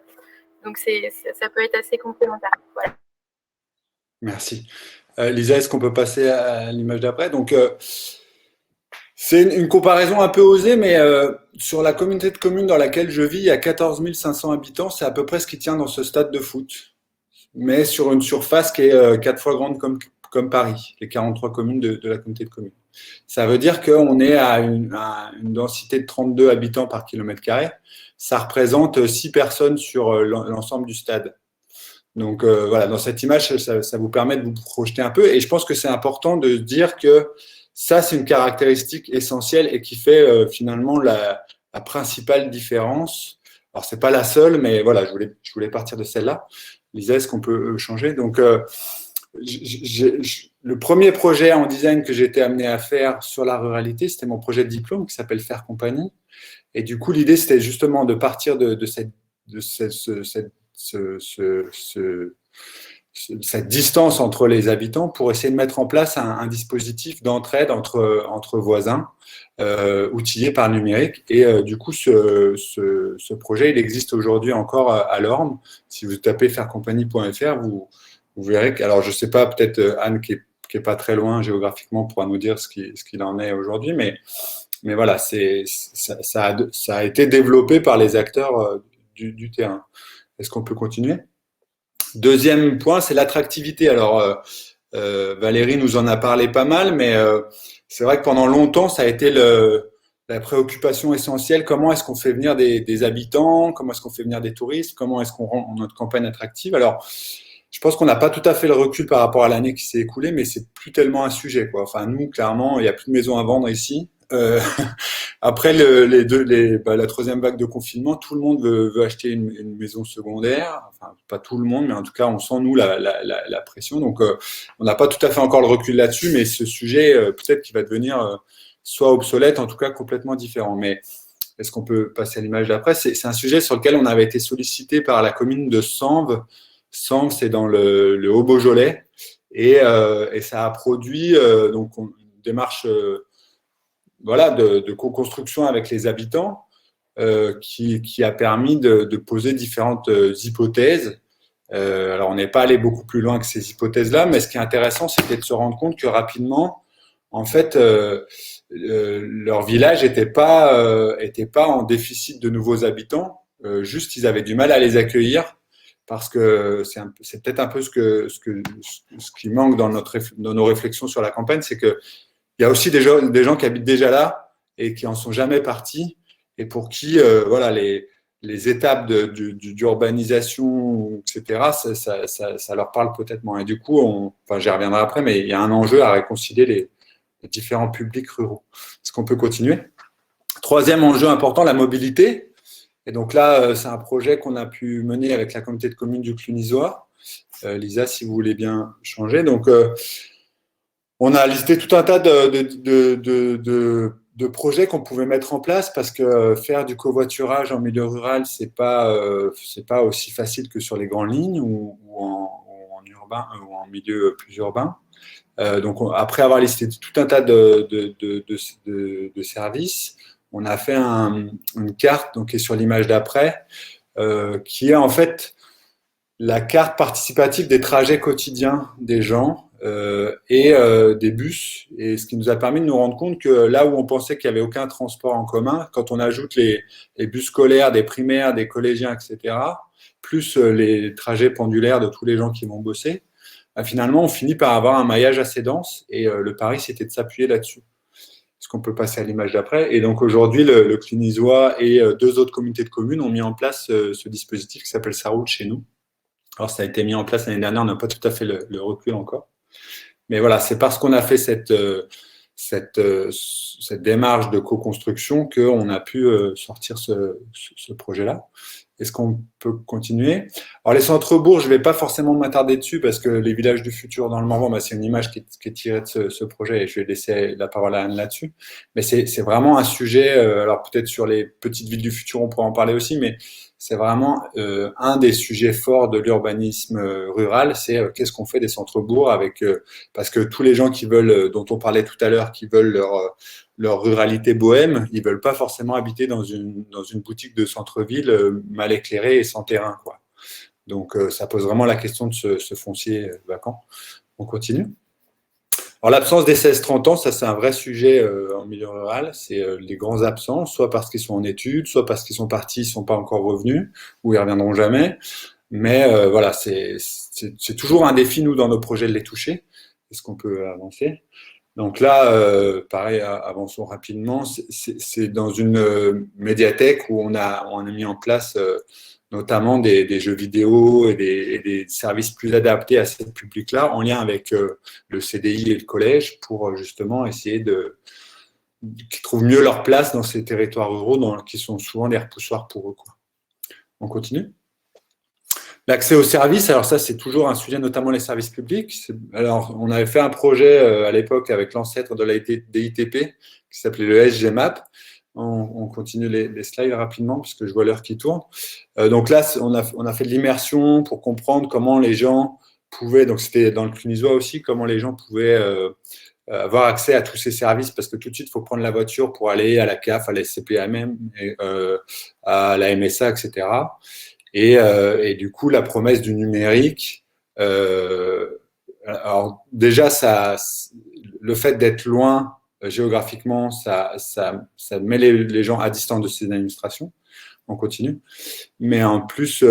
Donc ça peut être assez complémentaire. Voilà. Merci. Lisa, est-ce qu'on peut passer à l'image d'après? Donc, c'est une comparaison un peu osée, mais sur la communauté de communes dans laquelle je vis, il y a 14 500 habitants. C'est à peu près ce qui tient dans ce stade de foot, mais sur une surface qui est 4 fois grande comme Paris, les 43 communes de la communauté de communes. Ça veut dire qu'on est à une densité de 32 habitants par kilomètre carré. Ça représente 6 personnes sur l'ensemble du stade. Donc voilà, dans cette image, ça vous permet de vous projeter un peu. Et je pense que c'est important de dire que ça, c'est une caractéristique essentielle et qui fait finalement la principale différence. Alors, c'est pas la seule, mais voilà, je voulais partir de celle-là. Lisa, est-ce qu'on peut changer? Donc, le premier projet en design que j'ai été amené à faire sur la ruralité, c'était mon projet de diplôme qui s'appelle Faire Compagnie. Et du coup, l'idée, c'était justement de partir de cette distance entre les habitants pour essayer de mettre en place un dispositif d'entraide entre voisins, outillé par le numérique. Et du coup, ce projet, il existe aujourd'hui encore à l'Orme. Si vous tapez fairecompagnie.fr, vous verrez que, alors je ne sais pas, peut-être Anne qui est pas très loin géographiquement pourra nous dire ce qu'il en est aujourd'hui, mais voilà, ça a été développé par les acteurs du terrain. Est-ce qu'on peut continuer? Deuxième point, c'est l'attractivité. Alors, Valérie nous en a parlé pas mal, mais c'est vrai que pendant longtemps, ça a été la préoccupation essentielle. Comment est-ce qu'on fait venir des habitants? Comment est-ce qu'on fait venir des touristes? Comment est-ce qu'on rend notre campagne attractive? Alors, je pense qu'on n'a pas tout à fait le recul par rapport à l'année qui s'est écoulée, mais c'est plus tellement un sujet, quoi. Enfin, nous, clairement, il n'y a plus de maisons à vendre ici. Après la troisième vague de confinement, tout le monde veut acheter une maison secondaire. Enfin, pas tout le monde, mais en tout cas, on sent, nous, la pression. Donc, on n'a pas tout à fait encore le recul là-dessus, mais ce sujet, peut-être qu'il va devenir soit obsolète, en tout cas complètement différent. Mais est-ce qu'on peut passer à l'image d'après? C'est un sujet sur lequel on avait été sollicité par la commune de Sambes. Sambes, c'est dans le Haut-Beaujolais. Et ça a produit donc une démarche voilà, de co-construction avec les habitants qui a permis de poser différentes hypothèses. Alors, on n'est pas allé beaucoup plus loin que ces hypothèses-là, mais ce qui est intéressant, c'était de se rendre compte que rapidement, en fait, leur village n'était pas en déficit de nouveaux habitants. Juste, ils avaient du mal à les accueillir parce que c'est peut-être un peu ce qui manque dans nos réflexions sur la campagne, c'est que il y a aussi des gens qui habitent déjà là et qui en sont jamais partis et pour qui voilà les étapes d'urbanisation, etc., ça leur parle peut-être moins. Et du coup, enfin, j'y reviendrai après, mais il y a un enjeu à réconcilier les différents publics ruraux. Est-ce qu'on peut continuer? Troisième enjeu important, la mobilité. Et donc là, c'est un projet qu'on a pu mener avec la communauté de communes du Clunisois. Lisa, si vous voulez bien changer. Donc, on a listé tout un tas de projets qu'on pouvait mettre en place parce que faire du covoiturage en milieu rural, c'est pas aussi facile que sur les grandes lignes ou en urbain ou en milieu plus urbain. Donc, après avoir listé tout un tas de services, on a fait une carte donc, qui est sur l'image d'après, qui est en fait la carte participative des trajets quotidiens des gens et des bus. Et ce qui nous a permis de nous rendre compte que là où on pensait qu'il n'y avait aucun transport en commun, quand on ajoute les bus scolaires, des primaires, des collégiens, etc., plus les trajets pendulaires de tous les gens qui vont bosser, finalement, on finit par avoir un maillage assez dense et le pari, c'était de s'appuyer là-dessus. Est-ce qu'on peut passer à l'image d'après? Et donc aujourd'hui, le Clunisois et deux autres communautés de communes ont mis en place ce dispositif qui s'appelle Ça roule chez nous. Alors, ça a été mis en place l'année dernière, on n'a pas tout à fait le recul encore. Mais voilà, c'est parce qu'on a fait cette démarche de co-construction qu'on a pu sortir ce projet-là. Est-ce qu'on peut continuer? Alors, les centres-bourgs, je ne vais pas forcément m'attarder dessus parce que les villages du futur dans le Morvan, c'est une image qui est tirée de ce projet et je vais laisser la parole à Anne là-dessus. Mais c'est vraiment un sujet, alors peut-être sur les petites villes du futur, on pourra en parler aussi, mais c'est vraiment un des sujets forts de l'urbanisme rural, c'est qu'est-ce qu'on fait des centres-bourgs avec parce que tous les gens qui veulent, dont on parlait tout à l'heure, qui veulent leur ruralité bohème, ils veulent pas forcément habiter dans une boutique de centre-ville mal éclairée et sans terrain, quoi. Donc ça pose vraiment la question de ce foncier vacant. On continue. Alors l'absence des 16-30 ans, ça c'est un vrai sujet en milieu rural, c'est les grands absents, soit parce qu'ils sont en études, soit parce qu'ils sont partis, ils ne sont pas encore revenus, ou ils ne reviendront jamais. Mais voilà, c'est toujours un défi, nous, dans nos projets, de les toucher. Est-ce qu'on peut avancer? Donc là, pareil, avançons rapidement, c'est dans une médiathèque où on a mis en place notamment des jeux vidéo et des services plus adaptés à ce public-là, en lien avec le CDI et le collège, pour justement essayer qu'ils trouvent mieux leur place dans ces territoires ruraux qui sont souvent des repoussoirs pour eux, quoi. On continue. L'accès aux services, alors ça c'est toujours un sujet, notamment les services publics. Alors on avait fait un projet à l'époque avec l'ancêtre de la DITP qui s'appelait le SGMAP. On continue les slides rapidement parce que je vois l'heure qui tourne. Donc là, on a fait de l'immersion pour comprendre comment les gens pouvaient, donc c'était dans le Clunisois aussi, comment les gens pouvaient avoir accès à tous ces services parce que tout de suite, il faut prendre la voiture pour aller à la CAF, à la SCPAM, à la MSA, etc. Et du coup, la promesse du numérique, alors déjà, le fait d'être loin géographiquement, ça met les gens à distance de ces administrations. On continue. Mais en plus,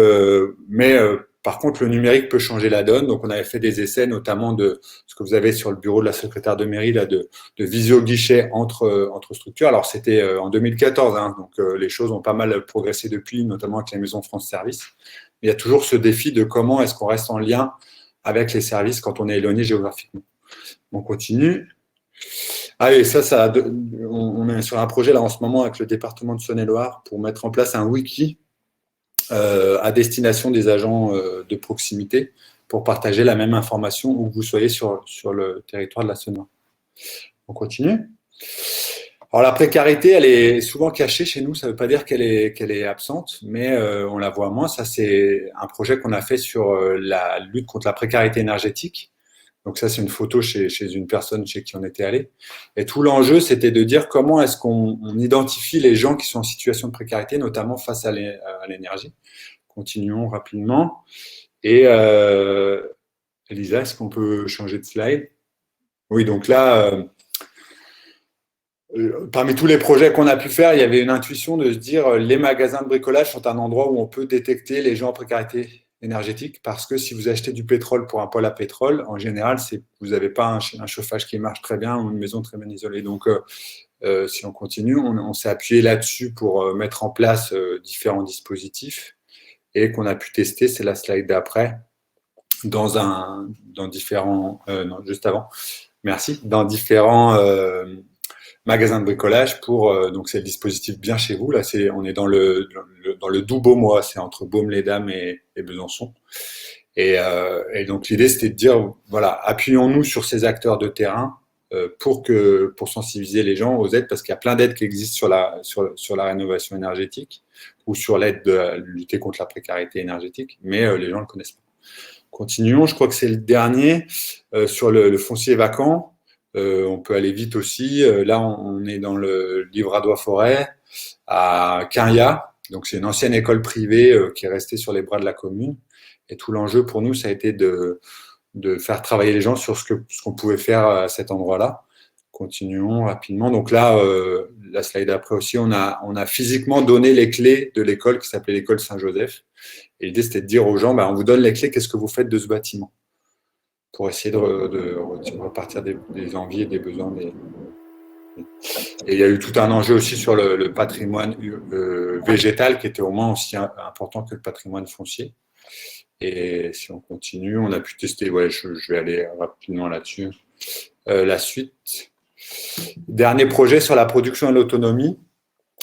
par contre, le numérique peut changer la donne. Donc, on avait fait des essais, notamment de ce que vous avez sur le bureau de la secrétaire de mairie, là, de visio-guichet entre structures. Alors, c'était en 2014, hein, donc les choses ont pas mal progressé depuis, notamment avec la maison France Service. il y a toujours ce défi de comment est-ce qu'on reste en lien avec les services quand on est éloigné géographiquement. On continue. Ah oui, on est sur un projet là en ce moment avec le département de Saône-et-Loire pour mettre en place un wiki à destination des agents de proximité pour partager la même information où que vous soyez sur le territoire de la Saône-et-Loire. On continue. Alors la précarité, elle est souvent cachée chez nous, ça ne veut pas dire qu'elle est absente, mais on la voit moins. Ça, c'est un projet qu'on a fait sur la lutte contre la précarité énergétique. Donc ça, c'est une photo chez une personne chez qui on était allé. Et tout l'enjeu, c'était de dire comment est-ce qu'on identifie les gens qui sont en situation de précarité, notamment face à l'énergie. Continuons rapidement. Et Elisa, est-ce qu'on peut changer de slide? Oui, donc là, parmi tous les projets qu'on a pu faire, il y avait une intuition de se dire les magasins de bricolage sont un endroit où on peut détecter les gens en précarité énergétique parce que si vous achetez du pétrole pour un pôle à pétrole, en général, vous n'avez pas un chauffage qui marche très bien ou une maison très bien isolée. Donc, si on continue, on s'est appuyé là-dessus pour mettre en place différents dispositifs et qu'on a pu tester, c'est la slide d'après, dans différents, non, juste avant, merci, dans différents magasins de bricolage donc c'est le dispositif Bien chez vous. Là, on est dans le doux Beaumois, c'est entre Baume-les-Dames et Besançon. Et donc l'idée, c'était de dire, voilà, appuyons-nous sur ces acteurs de terrain pour sensibiliser les gens aux aides, parce qu'il y a plein d'aides qui existent sur la rénovation énergétique ou sur l'aide de lutter contre la précarité énergétique, mais les gens ne le connaissent pas. Continuons, je crois que c'est le dernier, sur le foncier vacant. On peut aller vite aussi. Là, on est dans le Livradois-Forêt, à Quinriat. Donc, c'est une ancienne école privée qui est restée sur les bras de la commune. Et tout l'enjeu pour nous, ça a été de faire travailler les gens sur ce qu'on pouvait faire à cet endroit-là. Continuons rapidement. Donc là, la slide d'après aussi, on a physiquement donné les clés de l'école qui s'appelait l'école Saint-Joseph. Et l'idée, c'était de dire aux gens, on vous donne les clés, qu'est-ce que vous faites de ce bâtiment ? Pour essayer de repartir des envies et des besoins. Et il y a eu tout un enjeu aussi sur le patrimoine végétal qui était au moins aussi important que le patrimoine foncier. Et si on continue, on a pu tester, je vais aller rapidement là-dessus. La suite. Dernier projet sur la production et l'autonomie.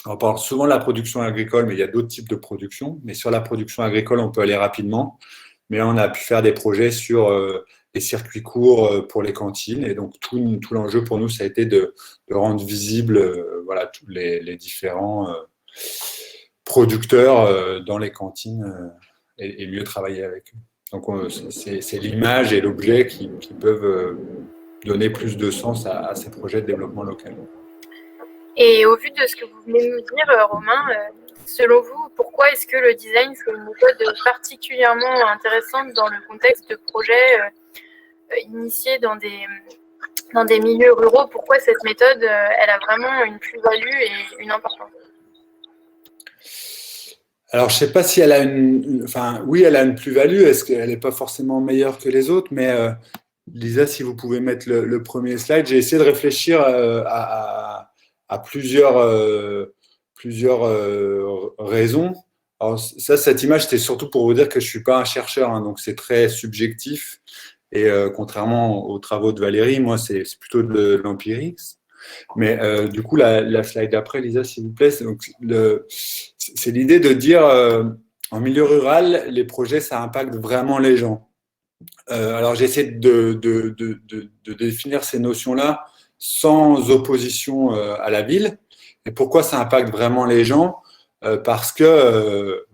On parle souvent de la production agricole, mais il y a d'autres types de production. Mais sur la production agricole, on peut aller rapidement. Mais on a pu faire des projets sur les circuits courts pour les cantines. Et donc, tout l'enjeu pour nous, ça a été de rendre visible tous les différents producteurs dans les cantines et mieux travailler avec eux. Donc, c'est l'image et l'objet qui peuvent donner plus de sens à ces projets de développement local. Et au vu de ce que vous venez de nous dire, Romain, selon vous, pourquoi est-ce que le design c'est une méthode particulièrement intéressante dans le contexte de projets initiés dans des milieux ruraux? Pourquoi cette méthode, elle a vraiment une plus-value et une importance? Alors, je ne sais pas si elle a oui, elle a une plus-value. Est-ce qu'elle n'est pas forcément meilleure que les autres? Mais Lisa, si vous pouvez mettre le premier slide, j'ai essayé de réfléchir à plusieurs raisons. Alors, cette image, c'était surtout pour vous dire que je ne suis pas un chercheur, donc c'est très subjectif. Et contrairement aux travaux de Valérie, moi, c'est plutôt de l'empirique. Mais du coup, la slide d'après, Lisa, s'il vous plaît, c'est l'idée de dire, en milieu rural, les projets, ça impacte vraiment les gens. Alors, j'essaie de définir ces notions-là sans opposition à la ville. Et pourquoi ça impacte vraiment les gens? Parce que,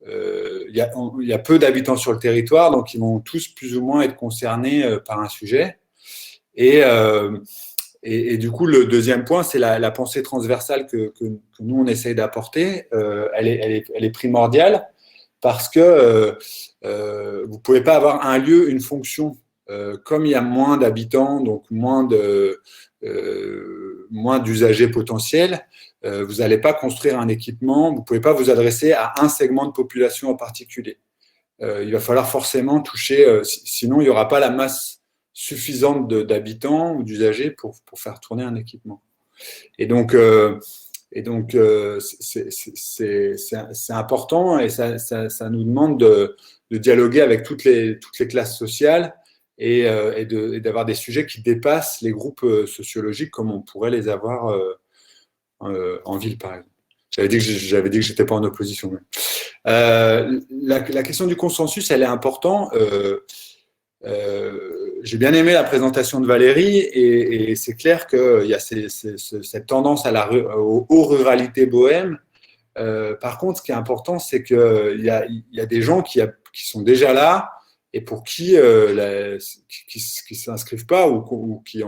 il y a peu d'habitants sur le territoire, donc ils vont tous plus ou moins être concernés par un sujet. Et du coup, le deuxième point, c'est la pensée transversale que nous, on essaye d'apporter. Elle est primordiale parce que vous ne pouvez pas avoir un lieu, une fonction. Comme il y a moins d'habitants, donc moins d'usagers potentiels, vous n'allez pas construire un équipement, vous ne pouvez pas vous adresser à un segment de population en particulier. Il va falloir forcément toucher, sinon il n'y aura pas la masse suffisante d'habitants ou d'usagers pour faire tourner un équipement. Et donc, Et donc, c'est important et ça nous demande de dialoguer avec toutes les classes sociales et d'avoir des sujets qui dépassent les groupes sociologiques comme on pourrait les avoir en ville, par exemple. J'avais dit que j'étais pas en opposition. La question du consensus, elle est importante. J'ai bien aimé la présentation de Valérie et c'est clair qu'il y a cette tendance aux ruralités bohèmes. Par contre, ce qui est important, c'est qu'il y a des gens qui sont déjà là et pour qui s'inscrivent pas ou qui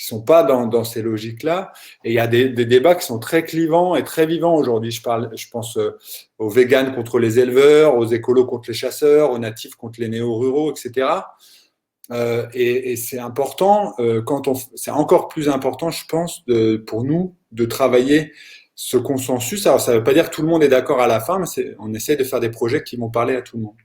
sont pas dans ces logiques-là. Et il y a des débats qui sont très clivants et très vivants aujourd'hui. Je pense aux véganes contre les éleveurs, aux écolos contre les chasseurs, aux natifs contre les néo-ruraux, etc. Et c'est important, c'est encore plus important, je pense, pour nous de travailler ce consensus. Alors, ça ne veut pas dire que tout le monde est d'accord à la fin, mais on essaie de faire des projets qui vont parler à tout le monde.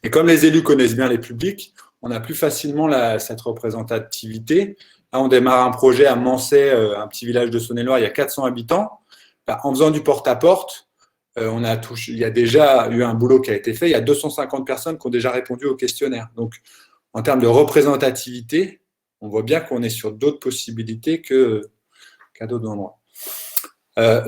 Et comme les élus connaissent bien les publics, on a plus facilement cette représentativité. Là, on démarre un projet à Mansay, un petit village de Saône-et-Loire, il y a 400 habitants. Là, en faisant du porte-à-porte, il y a déjà eu un boulot qui a été fait. Il y a 250 personnes qui ont déjà répondu au questionnaire. Donc, en termes de représentativité, on voit bien qu'on est sur d'autres possibilités qu'à d'autres endroits.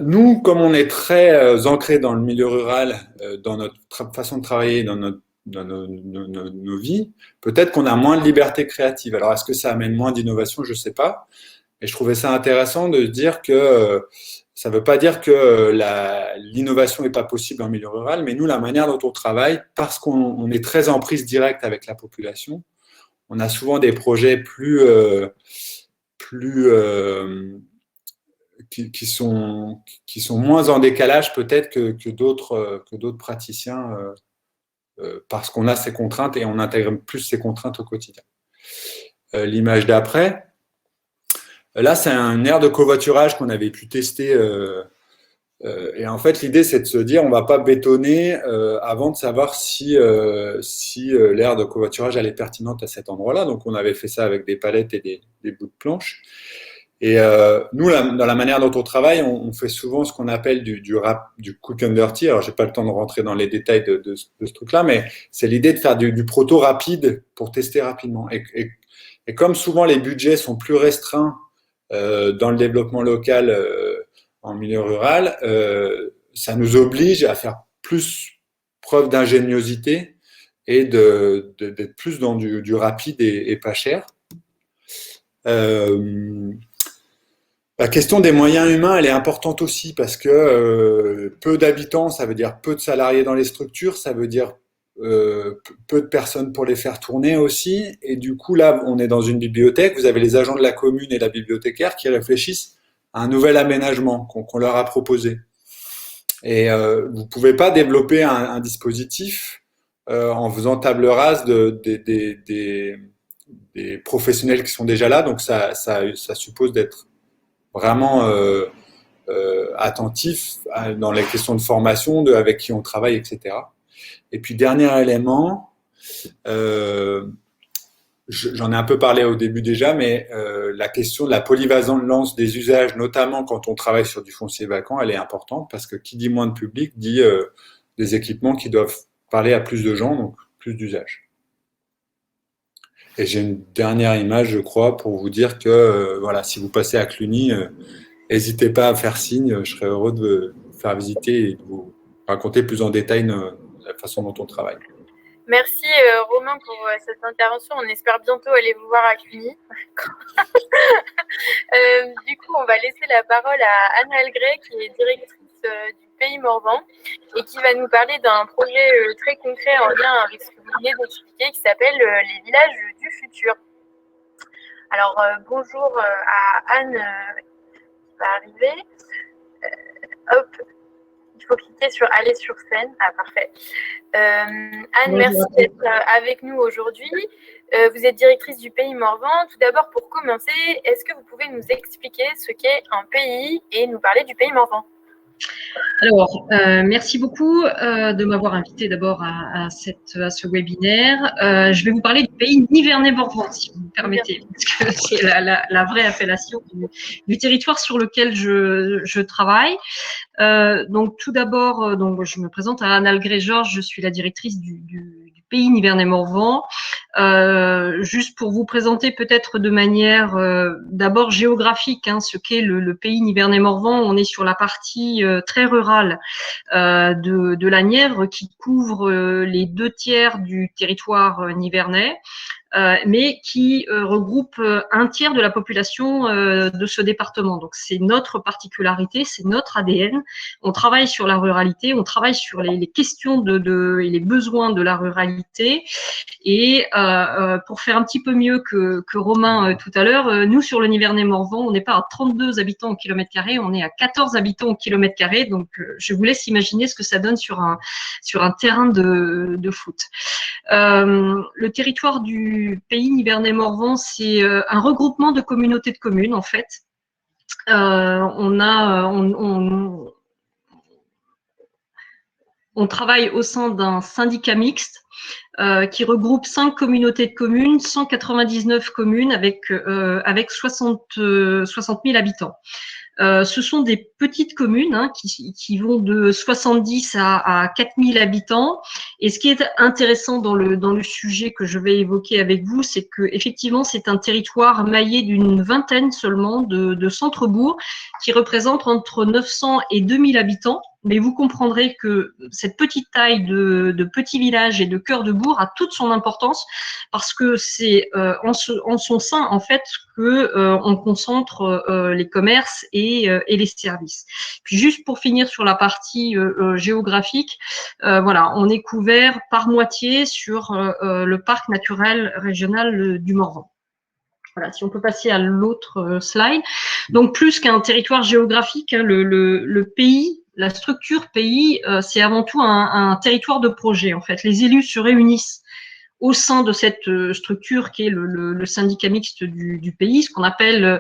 Nous, comme on est très ancré dans le milieu rural, dans notre façon de travailler, dans nos vies, peut-être qu'on a moins de liberté créative. Alors, est-ce que ça amène moins d'innovation? Je ne sais pas. Et je trouvais ça intéressant de dire que ça ne veut pas dire que l'innovation n'est pas possible en milieu rural, mais nous, la manière dont on travaille, parce qu'on est très en prise directe avec la population, on a souvent des projets qui sont moins en décalage peut-être que d'autres praticiens parce qu'on a ces contraintes et on intègre plus ces contraintes au quotidien. L'image d'après, là c'est un aire de covoiturage qu'on avait pu tester et en fait l'idée c'est de se dire on va pas bétonner avant de savoir si l'aire de covoiturage elle est pertinente à cet endroit-là. Donc on avait fait ça avec des palettes et des bouts de planches. Et nous, dans la manière dont on travaille, on fait souvent ce qu'on appelle du quick and dirty. Alors, j'ai pas le temps de rentrer dans les détails de ce truc-là, mais c'est l'idée de faire du proto rapide pour tester rapidement. Et comme souvent les budgets sont plus restreints dans le développement local en milieu rural, ça nous oblige à faire plus preuve d'ingéniosité et d'être plus dans du rapide et pas cher. La question des moyens humains, elle est importante aussi parce que peu d'habitants, ça veut dire peu de salariés dans les structures, ça veut dire peu de personnes pour les faire tourner aussi. Et du coup, là, on est dans une bibliothèque, vous avez les agents de la commune et la bibliothécaire qui réfléchissent à un nouvel aménagement qu'on leur a proposé. Et vous ne pouvez pas développer un dispositif en faisant table rase des professionnels qui sont déjà là. Donc, ça suppose d'être vraiment attentif dans les questions de formation, avec qui on travaille, etc. Et puis, dernier élément, j'en ai un peu parlé au début déjà, mais la question de la polyvalence des usages, notamment quand on travaille sur du foncier vacant, elle est importante parce que qui dit moins de public dit des équipements qui doivent parler à plus de gens, donc plus d'usages. Et j'ai une dernière image, je crois, pour vous dire que voilà, si vous passez à Cluny, n'hésitez pas à faire signe. Je serais heureux de vous faire visiter et de vous raconter plus en détail la façon dont on travaille. Merci Romain pour cette intervention. On espère bientôt aller vous voir à Cluny. Du coup, on va laisser la parole à Anne Algret, qui est directrice du Pays Morvan et qui va nous parler d'un projet très concret en lien avec ce que vous venez d'expliquer qui s'appelle les villages du futur. Alors, bonjour à Anne qui va arriver. Hop, il faut cliquer sur aller sur scène. Ah, parfait. Anne, merci d'être avec nous aujourd'hui. Vous êtes directrice du Pays Morvan. Tout d'abord, pour commencer, est-ce que vous pouvez nous expliquer ce qu'est un pays et nous parler du Pays Morvan? Alors, merci beaucoup de m'avoir invité d'abord à ce webinaire. Je vais vous parler du pays Nivernais-Morvan, si vous me permettez, parce que c'est la vraie appellation du territoire sur lequel je travaille. Donc, tout d'abord, donc je me présente à Anne Algré-Georges, je suis la directrice du pays Nivernais-Morvan. Juste pour vous présenter peut-être de manière d'abord géographique ce qu'est le pays Nivernais-Morvan. On est sur la partie très rurale de la Nièvre qui couvre les 2/3 du territoire nivernais. Mais qui regroupe un tiers de la population de ce département. Donc c'est notre particularité, c'est notre ADN. On travaille sur la ruralité, on travaille sur les questions et les besoins de la ruralité. Et pour faire un petit peu mieux que Romain tout à l'heure, nous sur le Nivernais-Morvan, on n'est pas à 32 habitants au kilomètre carré, on est à 14 habitants au kilomètre carré. Donc je vous laisse imaginer ce que ça donne sur un terrain de foot. Le territoire du pays Nivernais-Morvan, c'est un regroupement de communautés de communes en fait. On travaille au sein d'un syndicat mixte qui regroupe 5 communautés de communes, 199 communes avec 60 000 habitants. Ce sont des petites communes qui vont de 70 à 4000 habitants. Et ce qui est intéressant dans le sujet que je vais évoquer avec vous, c'est que effectivement c'est un territoire maillé d'une vingtaine seulement de centres-bourgs qui représentent entre 900 et 2000 habitants. Mais vous comprendrez que cette petite taille de petits villages et de cœurs de bourg a toute son importance parce que c'est en son sein en fait que on concentre les commerces et les services. Puis juste pour finir sur la partie géographique, voilà, on est couvert par moitié sur le parc naturel régional du Morvan. Voilà, si on peut passer à l'autre slide. Donc plus qu'un territoire géographique, le pays, la structure pays, c'est avant tout un territoire de projet en fait. Les élus se réunissent au sein de cette structure qui est le syndicat mixte du pays, ce qu'on appelle,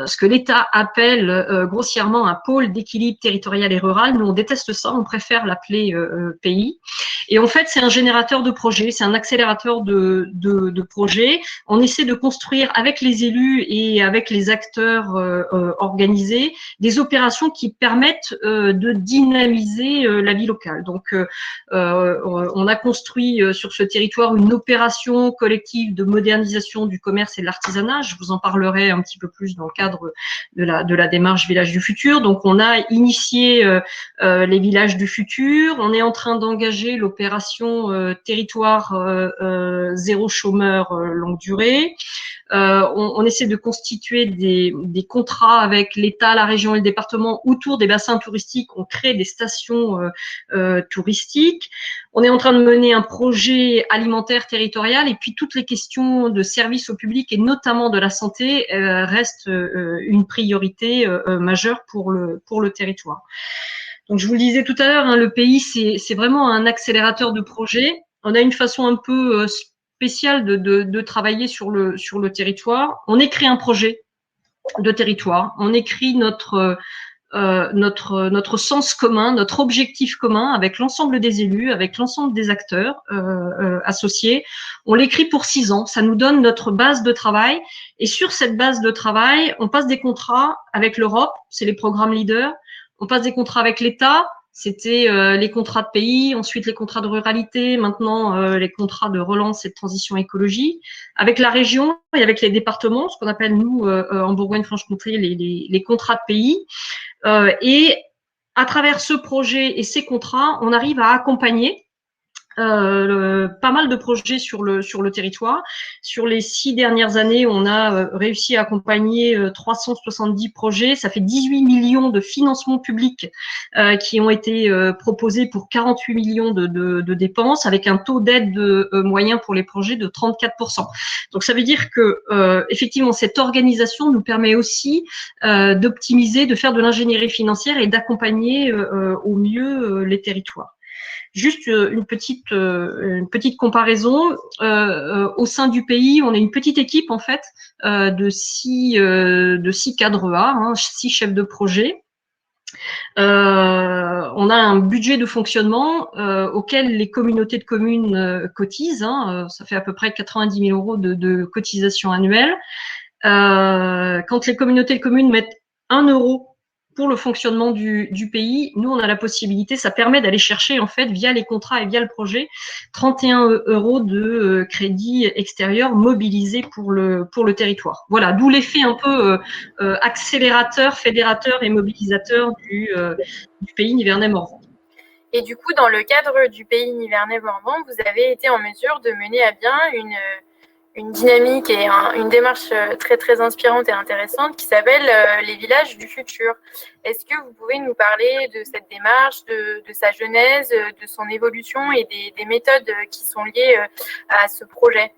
ce que l'État appelle grossièrement un pôle d'équilibre territorial et rural. Nous, on déteste ça, on préfère l'appeler pays. Et en fait, c'est un générateur de projets, c'est un accélérateur de projets. On essaie de construire avec les élus et avec les acteurs organisés des opérations qui permettent de dynamiser la vie locale. Donc, on a construit sur ce territoire une opération collective de modernisation du commerce et de l'artisanat. Je vous en parlerai un petit peu plus dans le cadre de la démarche Village du Futur. Donc, on a initié les Villages du Futur. On est en train d'engager l'opération Territoire zéro chômeur longue durée. On essaie de constituer des contrats avec l'État, la région et le département autour des bassins touristiques. On crée des stations touristiques. On est en train de mener un projet alimentaire territorial et puis toutes les questions de service au public et notamment de la santé restent une priorité majeure pour le territoire. Donc, je vous le disais tout à l'heure, le pays, c'est vraiment un accélérateur de projets. On a une façon un peu spéciale de travailler sur le territoire. On écrit un projet de territoire. On écrit notre sens commun, notre objectif commun avec l'ensemble des élus, avec l'ensemble des acteurs associés. On l'écrit pour 6 ans. Ça nous donne notre base de travail. Et sur cette base de travail, on passe des contrats avec l'Europe, c'est les programmes leaders. On passe des contrats avec l'État, c'était les contrats de pays, ensuite les contrats de ruralité, maintenant les contrats de relance et de transition écologique, avec la région et avec les départements, ce qu'on appelle nous en Bourgogne-Franche-Comté les contrats de pays. Et à travers ce projet et ces contrats, on arrive à accompagner pas mal de projets sur le territoire. Sur les 6 dernières années, on a réussi à accompagner 370 projets. Ça fait 18 millions de financements publics qui ont été proposés pour 48 millions de dépenses, avec un taux d'aide moyen pour les projets de 34%. Donc ça veut dire que effectivement cette organisation nous permet aussi d'optimiser, de faire de l'ingénierie financière et d'accompagner au mieux les territoires. Juste une petite comparaison. Au sein du pays, on est une petite équipe en fait de 6 cadres A, 6 chefs de projet. On a un budget de fonctionnement auquel les communautés de communes cotisent. Ça fait à peu près 90 000 € de cotisation annuelle. Quand les communautés de communes mettent 1 € pour le fonctionnement du pays, nous, on a la possibilité, ça permet d'aller chercher, en fait, via les contrats et via le projet, 31 € de crédit extérieur mobilisé pour le territoire. Voilà, d'où l'effet un peu accélérateur, fédérateur et mobilisateur du pays Nivernais-Morvan. Et du coup, dans le cadre du pays Nivernais-Morvan, vous avez été en mesure de mener à bien une dynamique et une démarche très très inspirante et intéressante qui s'appelle les villages du futur. Est-ce que vous pouvez nous parler de cette démarche, de sa genèse, de son évolution et des méthodes qui sont liées à ce projet?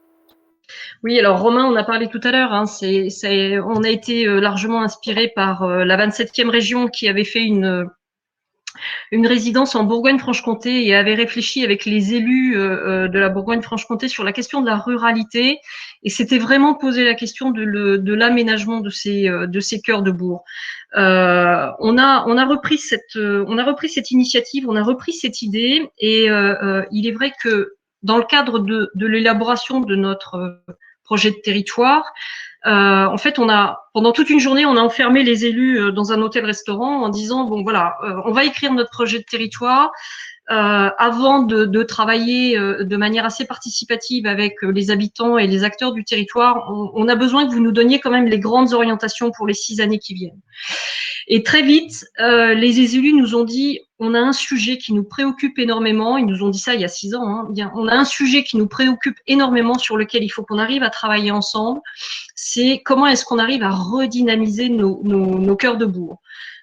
Oui, alors Romain, on a parlé tout à l'heure, on a été largement inspiré par la 27e région qui avait fait une résidence en Bourgogne-Franche-Comté et avait réfléchi avec les élus de la Bourgogne-Franche-Comté sur la question de la ruralité et s'était vraiment posé la question de l'aménagement de ces cœurs de bourg. On a repris cette initiative, on a repris cette idée et il est vrai que dans le cadre de l'élaboration de notre projet de territoire, en fait, pendant toute une journée, on a enfermé les élus dans un hôtel-restaurant en disant bon voilà, on va écrire notre projet de territoire. Avant de travailler de manière assez participative avec les habitants et les acteurs du territoire, on a besoin que vous nous donniez quand même les grandes orientations pour les 6 années qui viennent. Et très vite, les élus nous ont dit on a un sujet qui nous préoccupe énormément. Ils nous ont dit ça il y a 6 ans. On a un sujet qui nous préoccupe énormément sur lequel il faut qu'on arrive à travailler ensemble. C'est comment est-ce qu'on arrive à redynamiser nos cœurs de bourg.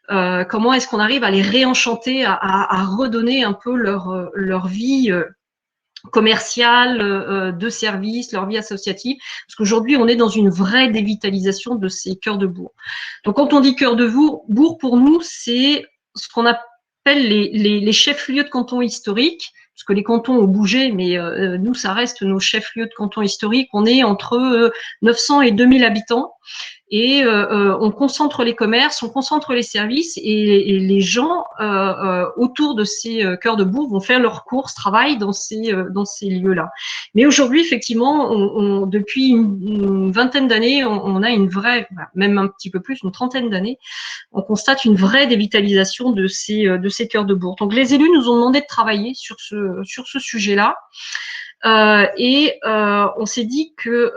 Comment est-ce qu'on arrive à les réenchanter, à redonner un peu leur vie commerciale, de service, leur vie associative, parce qu'aujourd'hui, on est dans une vraie dévitalisation de ces cœurs de bourg. Donc, quand on dit cœur de bourg, pour nous, c'est ce qu'on appelle les chefs-lieux de canton historiques, parce que les cantons ont bougé, mais nous, ça reste nos chefs-lieux de canton historiques. On est entre 900 et 2000 habitants. Et on concentre les commerces, on concentre les services et les gens autour de ces cœurs de bourg vont faire leurs courses, travaillent dans ces lieux-là. Mais aujourd'hui, effectivement, depuis une vingtaine d'années, on a une vraie, même un petit peu plus, une trentaine d'années, on constate une vraie dévitalisation de ces cœurs de bourg. Donc les élus nous ont demandé de travailler sur ce sujet-là. On s'est dit que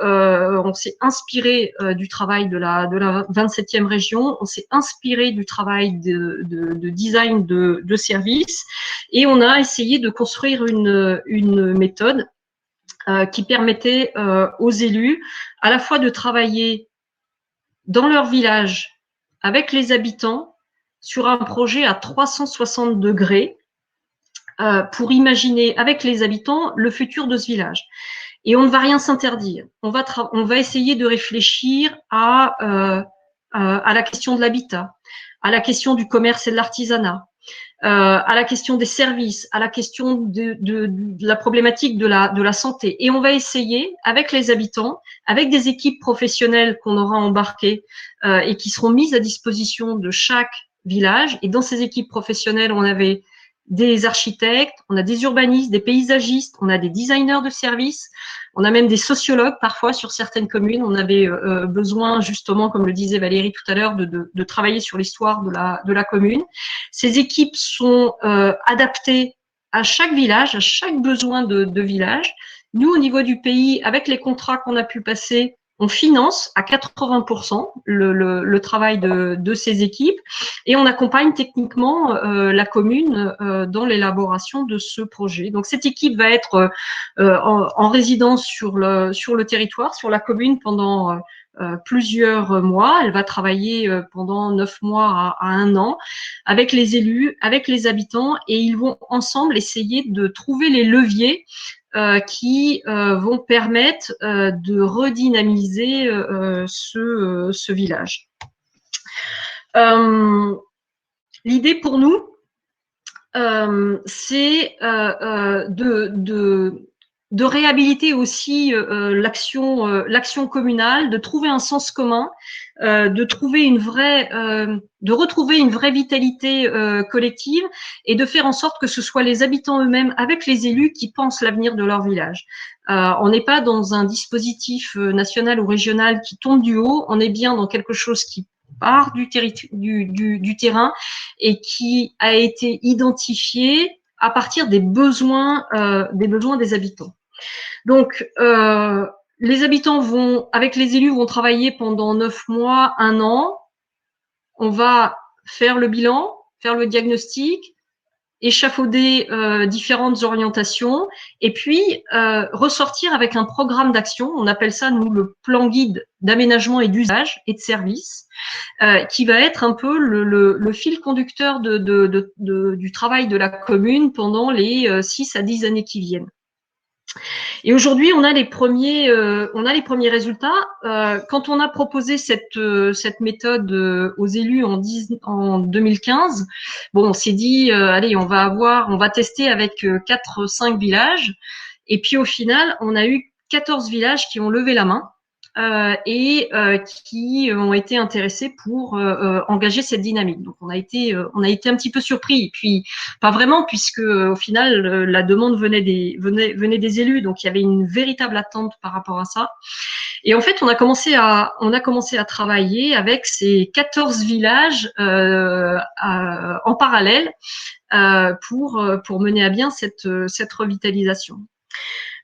on s'est inspiré du travail de la 27e région, on s'est inspiré du travail de design de services et on a essayé de construire une méthode qui permettait aux élus à la fois de travailler dans leur village avec les habitants sur un projet à 360 degrés pour imaginer avec les habitants le futur de ce village. Et on ne va rien s'interdire. On va essayer de réfléchir à la question de l'habitat, à la question du commerce et de l'artisanat, à la question des services, à la question de la problématique de la santé. Et on va essayer, avec les habitants, avec des équipes professionnelles qu'on aura embarquées et qui seront mises à disposition de chaque village. Et dans ces équipes professionnelles, on avait des architectes, on a des urbanistes, des paysagistes, on a des designers de services, on a même des sociologues parfois sur certaines communes. On avait besoin justement, comme le disait Valérie tout à l'heure, de travailler sur l'histoire de la commune. Ces équipes sont adaptées à chaque village, à chaque besoin de village. Nous, au niveau du pays, avec les contrats qu'on a pu passer, on finance à 80% le travail de ces équipes et on accompagne techniquement la commune dans l'élaboration de ce projet. Donc cette équipe va être en résidence sur le territoire, sur la commune pendant plusieurs mois. Elle va travailler pendant 9 mois à 1 an avec les élus, avec les habitants et ils vont ensemble essayer de trouver les leviers qui vont permettre de redynamiser ce village. L'idée pour nous, c'est de réhabiliter aussi l'action communale, de trouver un sens commun, de retrouver une vraie vitalité collective et de faire en sorte que ce soit les habitants eux-mêmes avec les élus qui pensent l'avenir de leur village. On n'est pas dans un dispositif national ou régional qui tombe du haut, on est bien dans quelque chose qui part du terrain et qui a été identifié à partir des besoins des habitants. Donc, les habitants avec les élus, vont travailler pendant 9 mois, 1 an. On va faire le bilan, faire le diagnostic, échafauder différentes orientations et puis ressortir avec un programme d'action. On appelle ça, nous, le plan guide d'aménagement et d'usage et de service, qui va être un peu le fil conducteur du travail de la commune pendant les 6 à 10 années qui viennent. Et aujourd'hui, on a les premiers résultats. Quand on a proposé cette méthode aux élus en 2015, bon, on s'est dit, allez, on va tester avec 4-5 villages. Et puis au final, on a eu 14 villages qui ont levé la main. Et qui ont été intéressés pour engager cette dynamique. Donc on a été un petit peu surpris, et puis pas vraiment, puisque au final la demande venait des élus, donc il y avait une véritable attente par rapport à ça. Et en fait, on a commencé à travailler avec ces 14 villages en parallèle pour mener à bien cette revitalisation.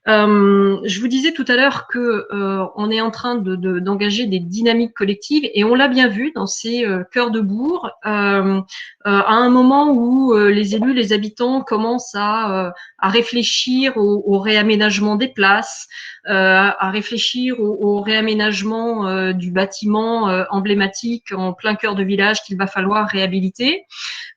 Je vous disais tout à l'heure que on est en train d'engager des dynamiques collectives, et on l'a bien vu dans ces cœurs de bourg, à un moment où les élus, les habitants commencent à réfléchir au réaménagement des places, à réfléchir au réaménagement du bâtiment emblématique en plein cœur de village qu'il va falloir réhabiliter.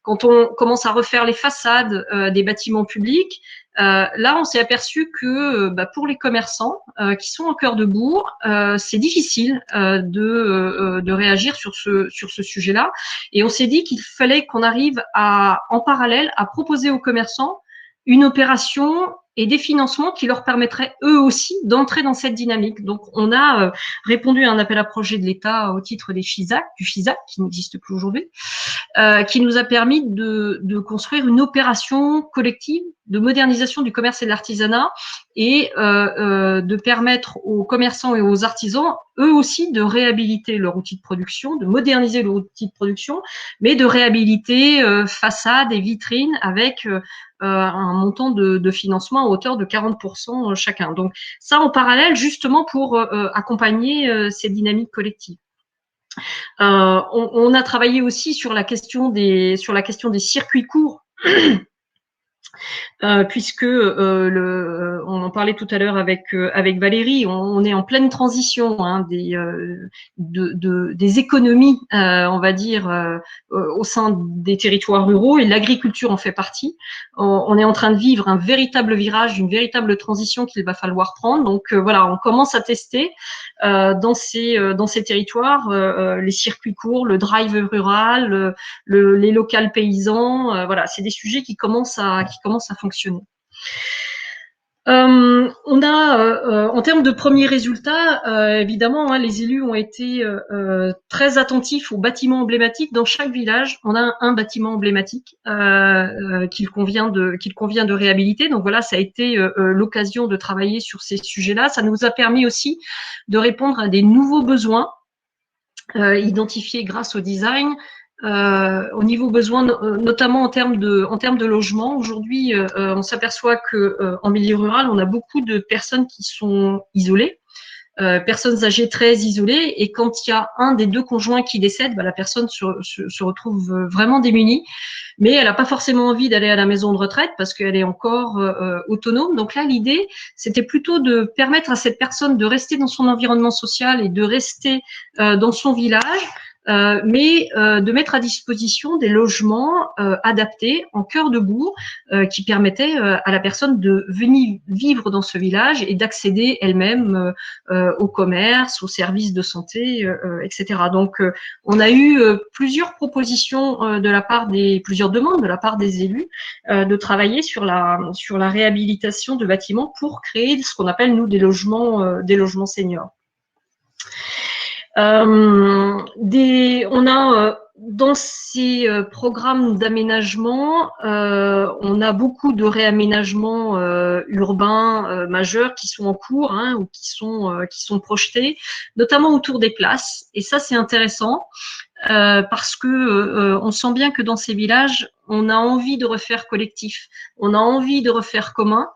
Quand on commence à refaire les façades des bâtiments publics, là, on s'est aperçu que pour les commerçants qui sont au cœur de bourg, c'est difficile de réagir sur ce sujet-là. Et on s'est dit qu'il fallait qu'on arrive en parallèle à proposer aux commerçants une opération et des financements qui leur permettraient eux aussi d'entrer dans cette dynamique. Donc, on a répondu à un appel à projet de l'État au titre du FISAC, qui n'existe plus aujourd'hui, qui nous a permis de construire une opération collective de modernisation du commerce et de l'artisanat, et de permettre aux commerçants et aux artisans, eux aussi, de réhabiliter leur outil de production, de moderniser leur outil de production, mais de réhabiliter façades et vitrines avec un montant de financement à hauteur de 40% chacun. Donc ça, en parallèle, justement pour accompagner ces dynamiques collectives. On a travaillé aussi sur la question des circuits courts. Puisque on en parlait tout à l'heure avec Valérie, on est en pleine transition des économies, on va dire, au sein des territoires ruraux, et l'agriculture en fait partie. On est en train de vivre un véritable virage, une véritable transition qu'il va falloir prendre. Donc voilà, on commence à tester dans ces territoires les circuits courts, le drive rural, les locales paysans. Voilà, c'est des sujets qui commencent à fonctionner. On a, en termes de premiers résultats, évidemment, les élus ont été très attentifs aux bâtiments emblématiques. Dans chaque village, on a un bâtiment emblématique qu'il convient de réhabiliter. Donc voilà, ça a été l'occasion de travailler sur ces sujets-là. Ça nous a permis aussi de répondre à des nouveaux besoins identifiés grâce au design. Au niveau besoin, notamment en termes de logement. Aujourd'hui, on s'aperçoit que en milieu rural, on a beaucoup de personnes qui sont isolées, personnes âgées très isolées, et quand il y a un des deux conjoints qui décède, la personne se retrouve vraiment démunie, mais elle n'a pas forcément envie d'aller à la maison de retraite parce qu'elle est encore autonome. Donc là, l'idée, c'était plutôt de permettre à cette personne de rester dans son environnement social et de rester dans son village, mais de mettre à disposition des logements adaptés en cœur de bourg qui permettaient à la personne de venir vivre dans ce village et d'accéder elle-même au commerce, aux services de santé, etc. Donc, on a eu plusieurs propositions de la part plusieurs demandes de la part des élus de travailler sur la réhabilitation de bâtiments pour créer ce qu'on appelle, nous, des logements seniors. On a dans ces programmes d'aménagement, on a beaucoup de réaménagements urbains majeurs qui sont en cours, hein, ou qui sont projetés, notamment autour des places. Et ça, c'est intéressant parce que on sent bien que dans ces villages, on a envie de refaire collectif, on a envie de refaire commun.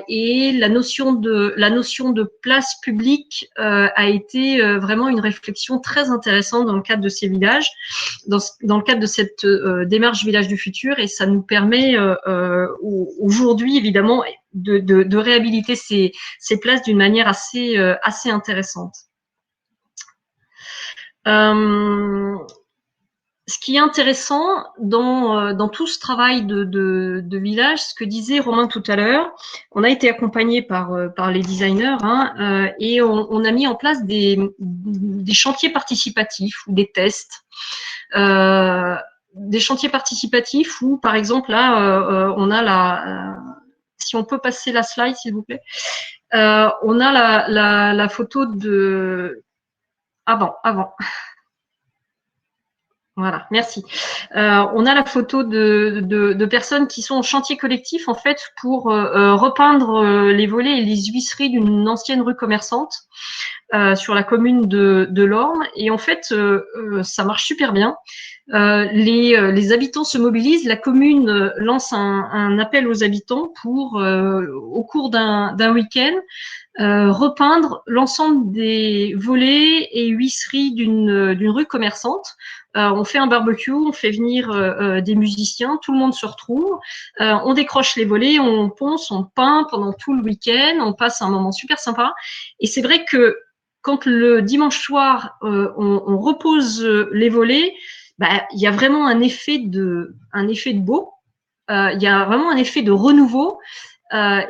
Et la notion de place publique a été vraiment une réflexion très intéressante dans le cadre de ces villages, dans le cadre de cette démarche Village du futur, et ça nous permet aujourd'hui évidemment de réhabiliter ces places d'une manière assez intéressante. Ce qui est intéressant dans tout ce travail de village, ce que disait Romain tout à l'heure, on a été accompagné par les designers, hein, et on a mis en place des chantiers participatifs ou des tests. Des chantiers participatifs où, par exemple, là, on a si on peut passer la slide, s'il vous plaît, on a la photo de... Avant. Voilà, merci. On a la photo de personnes qui sont en chantier collectif, en fait, pour repeindre les volets et les huisseries d'une ancienne rue commerçante sur la commune de Lorme. Et en fait, ça marche super bien. Les habitants se mobilisent. La commune lance un appel aux habitants pour, au cours d'un week-end, repeindre l'ensemble des volets et huisseries d'une rue commerçante. On fait un barbecue, on fait venir des musiciens, tout le monde se retrouve, on décroche les volets, on ponce, on peint pendant tout le week-end, on passe un moment super sympa. Et c'est vrai que quand le dimanche soir, on repose les volets, il y a vraiment un effet de beau, il y a vraiment un effet de renouveau.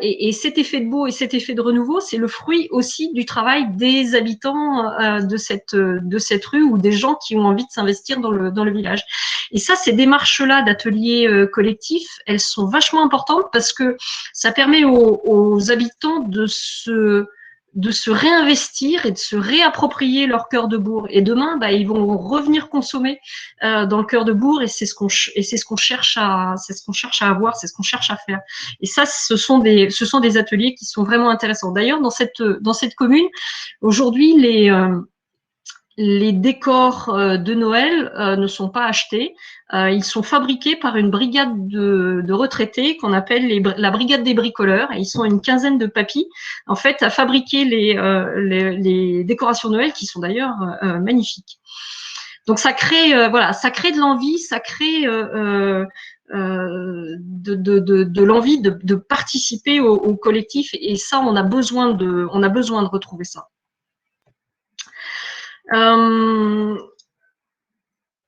Et cet effet de beau et cet effet de renouveau, c'est le fruit aussi du travail des habitants de cette rue ou des gens qui ont envie de s'investir dans le village. Et ça, ces démarches-là d'ateliers collectifs, elles sont vachement importantes parce que ça permet aux habitants de se réinvestir et de se réapproprier leur cœur de bourg. Et demain, ils vont revenir consommer dans le cœur de bourg, et c'est ce qu'on cherche à avoir, c'est ce qu'on cherche à faire. Et ça, ce sont des ateliers qui sont vraiment intéressants. D'ailleurs, dans cette commune, aujourd'hui, les décors de Noël ne sont pas achetés. Ils sont fabriqués par une brigade de retraités qu'on appelle la brigade des bricoleurs. Et ils sont une quinzaine de papis, en fait, à fabriquer les décorations de Noël, qui sont d'ailleurs magnifiques. Donc ça crée de l'envie, ça crée de l'envie de participer au collectif. Et ça, on a besoin de retrouver ça.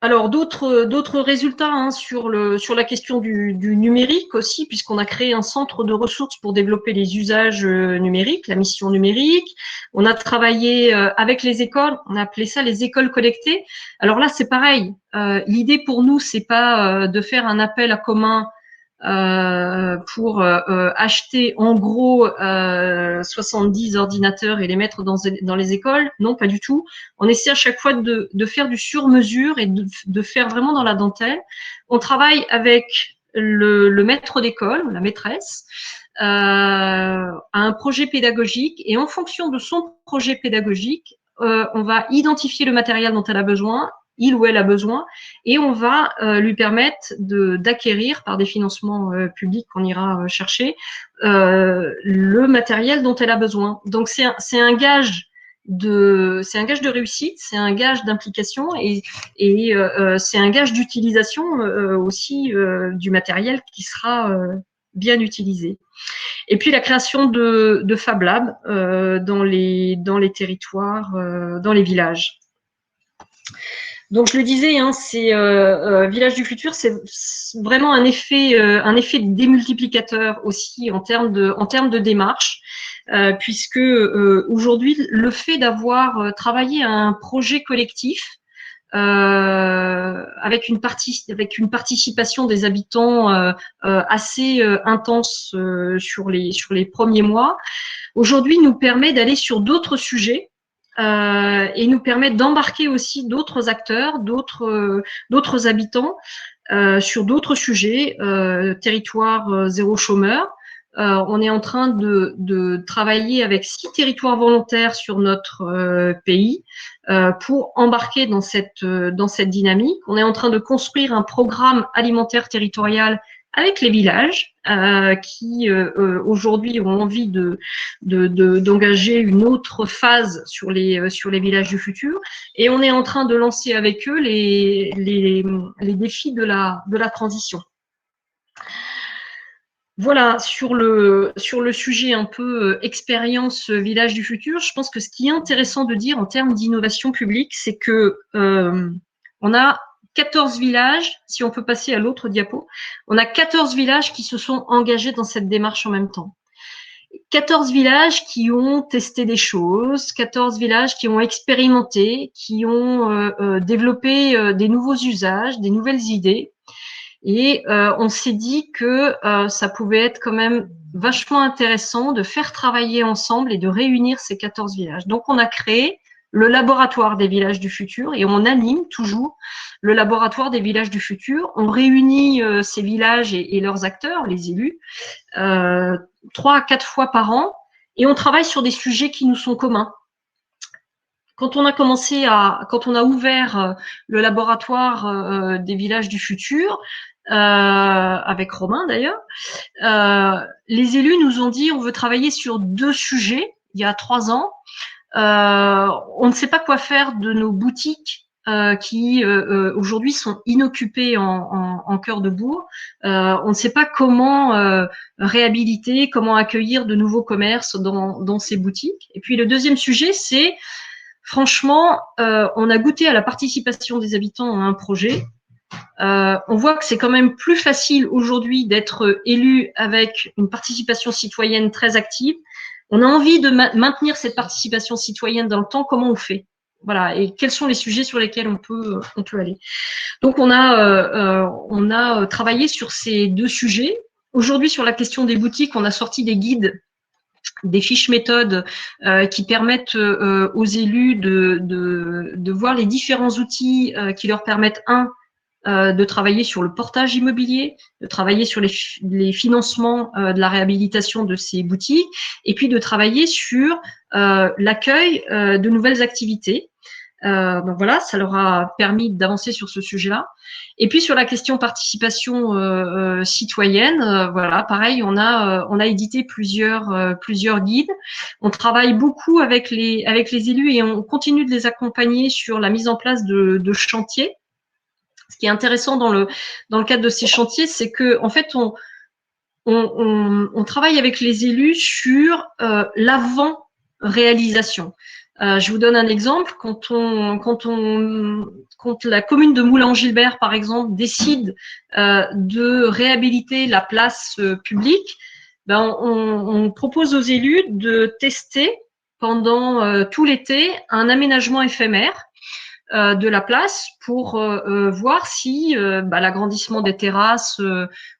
Alors d'autres résultats, hein, sur la question du numérique aussi, puisqu'on a créé un centre de ressources pour développer les usages numériques, la mission numérique. On a travaillé avec les écoles, on a appelé ça les écoles connectées. Alors là, c'est pareil. L'idée pour nous, c'est pas de faire un appel à commun pour acheter en gros 70 ordinateurs et les mettre dans les écoles. Non, pas du tout. On essaie à chaque fois de faire du sur-mesure et de faire vraiment dans la dentelle. On travaille avec le maître d'école, la maîtresse, à un projet pédagogique, et en fonction de son projet pédagogique, on va identifier le matériel dont elle a besoin, il ou elle a besoin, et on va lui permettre d'acquérir par des financements publics qu'on ira chercher le matériel dont elle a besoin. Donc c'est un gage de réussite, c'est un gage d'implication, et c'est un gage d'utilisation aussi du matériel qui sera bien utilisé. Et puis la création de Fab Lab dans les territoires, dans les villages. Donc, je le disais, hein, c'est Village du futur, c'est vraiment un effet démultiplicateur aussi en termes de démarche, puisque aujourd'hui, le fait d'avoir travaillé à un projet collectif avec une participation des habitants assez intense sur les premiers mois, aujourd'hui nous permet d'aller sur d'autres sujets. Et nous permet d'embarquer aussi d'autres acteurs, d'autres habitants sur d'autres sujets, territoire zéro chômeur. On est en train de travailler avec 6 territoires volontaires sur notre pays pour embarquer dans cette dynamique. On est en train de construire un programme alimentaire territorial avec les villages qui aujourd'hui ont envie d'engager une autre phase sur les villages du futur, et on est en train de lancer avec eux les défis de la transition. Voilà, sur le sujet un peu expérience village du futur, je pense que ce qui est intéressant de dire en termes d'innovation publique, c'est que on a 14 villages, si on peut passer à l'autre diapo, on a 14 villages qui se sont engagés dans cette démarche en même temps. 14 villages qui ont testé des choses, 14 villages qui ont expérimenté, qui ont développé des nouveaux usages, des nouvelles idées. Et on s'est dit que ça pouvait être quand même vachement intéressant de faire travailler ensemble et de réunir ces 14 villages. Donc, on a créé le laboratoire des villages du futur et on anime toujours le laboratoire des villages du futur. On réunit ces villages et leurs acteurs, les élus, 3 à 4 fois par an, et on travaille sur des sujets qui nous sont communs. Quand on a ouvert le laboratoire des villages du futur, avec Romain d'ailleurs, les élus nous ont dit on veut travailler sur 2 sujets il y a 3 ans. On ne sait pas quoi faire de nos boutiques qui aujourd'hui sont inoccupées en cœur de bourg. On ne sait pas comment réhabiliter, comment accueillir de nouveaux commerces dans ces boutiques. Et puis le deuxième sujet, c'est franchement, on a goûté à la participation des habitants à un projet. On voit que c'est quand même plus facile aujourd'hui d'être élu avec une participation citoyenne très active. On a envie de maintenir cette participation citoyenne dans le temps. Comment on fait? Voilà. Et quels sont les sujets sur lesquels on peut aller? Donc, on a travaillé sur ces 2 sujets. Aujourd'hui, sur la question des boutiques, on a sorti des guides, des fiches méthodes qui permettent aux élus de voir les différents outils qui leur permettent, de travailler sur le portage immobilier, de travailler sur les financements de la réhabilitation de ces boutiques, et puis de travailler sur l'accueil de nouvelles activités. Donc voilà, ça leur a permis d'avancer sur ce sujet-là. Et puis sur la question participation citoyenne, voilà, pareil, on a édité plusieurs guides. On travaille beaucoup avec les élus et on continue de les accompagner sur la mise en place de chantiers. Ce qui est intéressant dans le cadre de ces chantiers, c'est que en fait on travaille avec les élus sur l'avant-réalisation. Je vous donne un exemple. Quand la commune de Moulins-en-Gilbert, par exemple, décide de réhabiliter la place publique, on propose aux élus de tester pendant tout l'été un aménagement éphémère de la place pour voir si l'agrandissement des terrasses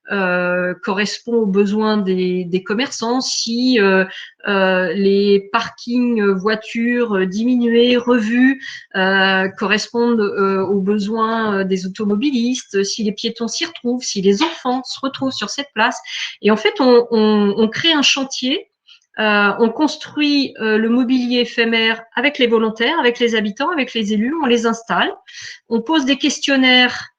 correspond aux besoins des commerçants, si les parkings voitures diminués, revus, correspondent aux besoins des automobilistes, si les piétons s'y retrouvent, si les enfants se retrouvent sur cette place. Et en fait, on crée un chantier. On construit le mobilier éphémère avec les volontaires, avec les habitants, avec les élus, on les installe. On pose des questionnaires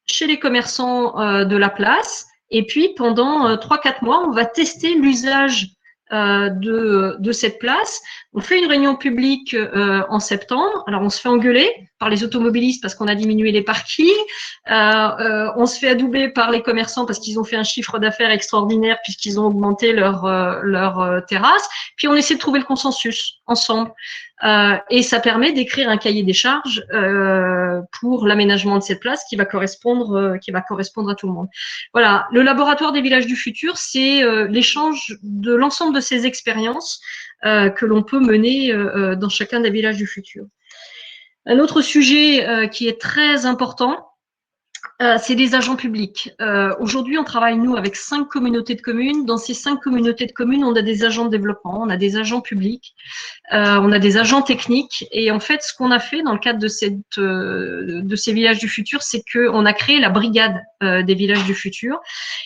chez les commerçants de la place. Et puis, pendant 3-4 mois, on va tester l'usage de cette place. On fait une réunion publique en septembre. Alors, on se fait engueuler par les automobilistes parce qu'on a diminué les parkings. On se fait adouber par les commerçants parce qu'ils ont fait un chiffre d'affaires extraordinaire puisqu'ils ont augmenté leur terrasse. Puis on essaie de trouver le consensus ensemble. Et ça permet d'écrire un cahier des charges pour l'aménagement de cette place qui va correspondre à tout le monde. Voilà, le laboratoire des villages du futur, c'est l'échange de l'ensemble de ces expériences que l'on peut mener dans chacun des villages du futur. Un autre sujet qui est très important, c'est les agents publics. Aujourd'hui, on travaille, nous, avec 5 communautés de communes. Dans ces 5 communautés de communes, on a des agents de développement, on a des agents publics, on a des agents techniques. Et en fait, ce qu'on a fait dans le cadre de ces villages du futur, c'est qu'on a créé la brigade des villages du futur.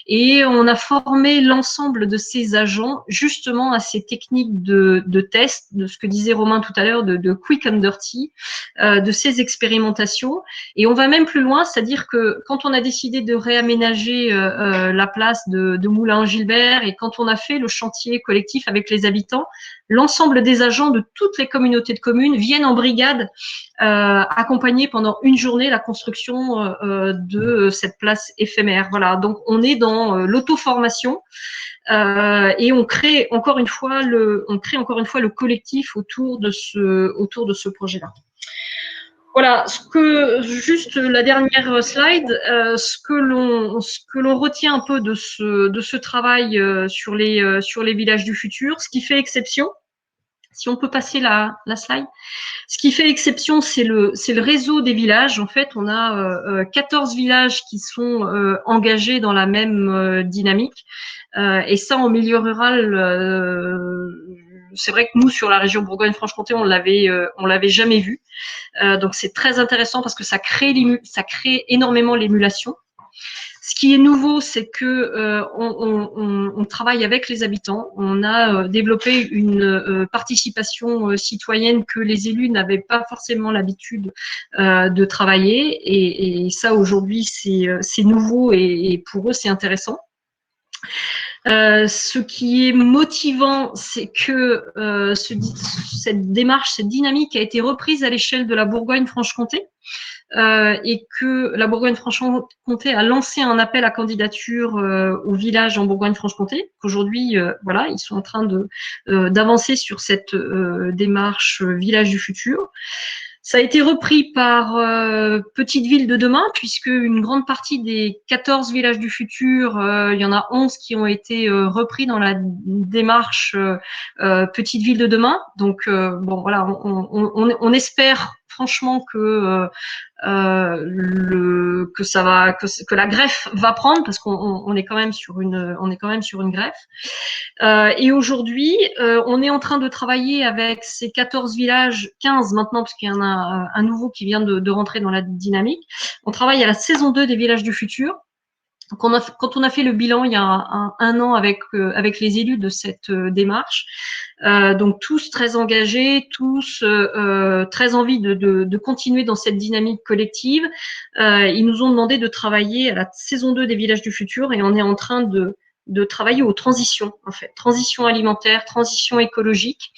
Et on a formé l'ensemble de ces agents justement à ces techniques de test, de ce que disait Romain tout à l'heure, de quick and dirty, de ces expérimentations. Et on va même plus loin, c'est-à-dire que quand on a décidé de réaménager la place de Moulin-Gilbert et quand on a fait le chantier collectif avec les habitants, l'ensemble des agents de toutes les communautés de communes viennent en brigade accompagner pendant une journée la construction de cette place éphémère. Voilà, donc on est dans l'auto-formation et on crée encore une fois le collectif autour de ce projet-là. Voilà, juste la dernière slide, ce que l'on retient un peu de ce travail sur les villages du futur, ce qui fait exception. Si on peut passer la slide. Ce qui fait exception, c'est le réseau des villages. En fait, on a 14 villages qui sont engagés dans la même dynamique. Et ça, en milieu rural, c'est vrai que nous, sur la région Bourgogne-Franche-Comté, on l'avait jamais vu. Donc, c'est très intéressant parce que ça crée énormément l'émulation. Ce qui est nouveau, c'est que on travaille avec les habitants. On a développé une participation citoyenne que les élus n'avaient pas forcément l'habitude de travailler. Et ça, aujourd'hui, c'est nouveau et pour eux, c'est intéressant. Ce qui est motivant, c'est que cette démarche, cette dynamique a été reprise à l'échelle de la Bourgogne-Franche-Comté. Et que la Bourgogne-Franche-Comté a lancé un appel à candidature au village en Bourgogne-Franche-Comté. Qu'aujourd'hui, voilà, ils sont en train d'avancer sur cette démarche village du futur. Ça a été repris par Petite Ville de demain, puisque une grande partie des 14 villages du futur, il y en a 11 qui ont été repris dans la démarche Petite Ville de demain. Donc, bon, voilà, on espère franchement que la greffe va prendre parce qu'on est quand même sur une greffe. Et aujourd'hui, on est en train de travailler avec ces 14 villages, 15 maintenant parce qu'il y en a un nouveau qui vient de rentrer dans la dynamique. On travaille à la saison 2 des villages du futur. Quand on a fait le bilan il y a un an avec les élus de cette démarche, donc tous très engagés, tous très envie de continuer dans cette dynamique collective, ils nous ont demandé de travailler à la saison 2 des villages du futur et on est en train de travailler aux transitions, en fait, transition alimentaire, transition écologique,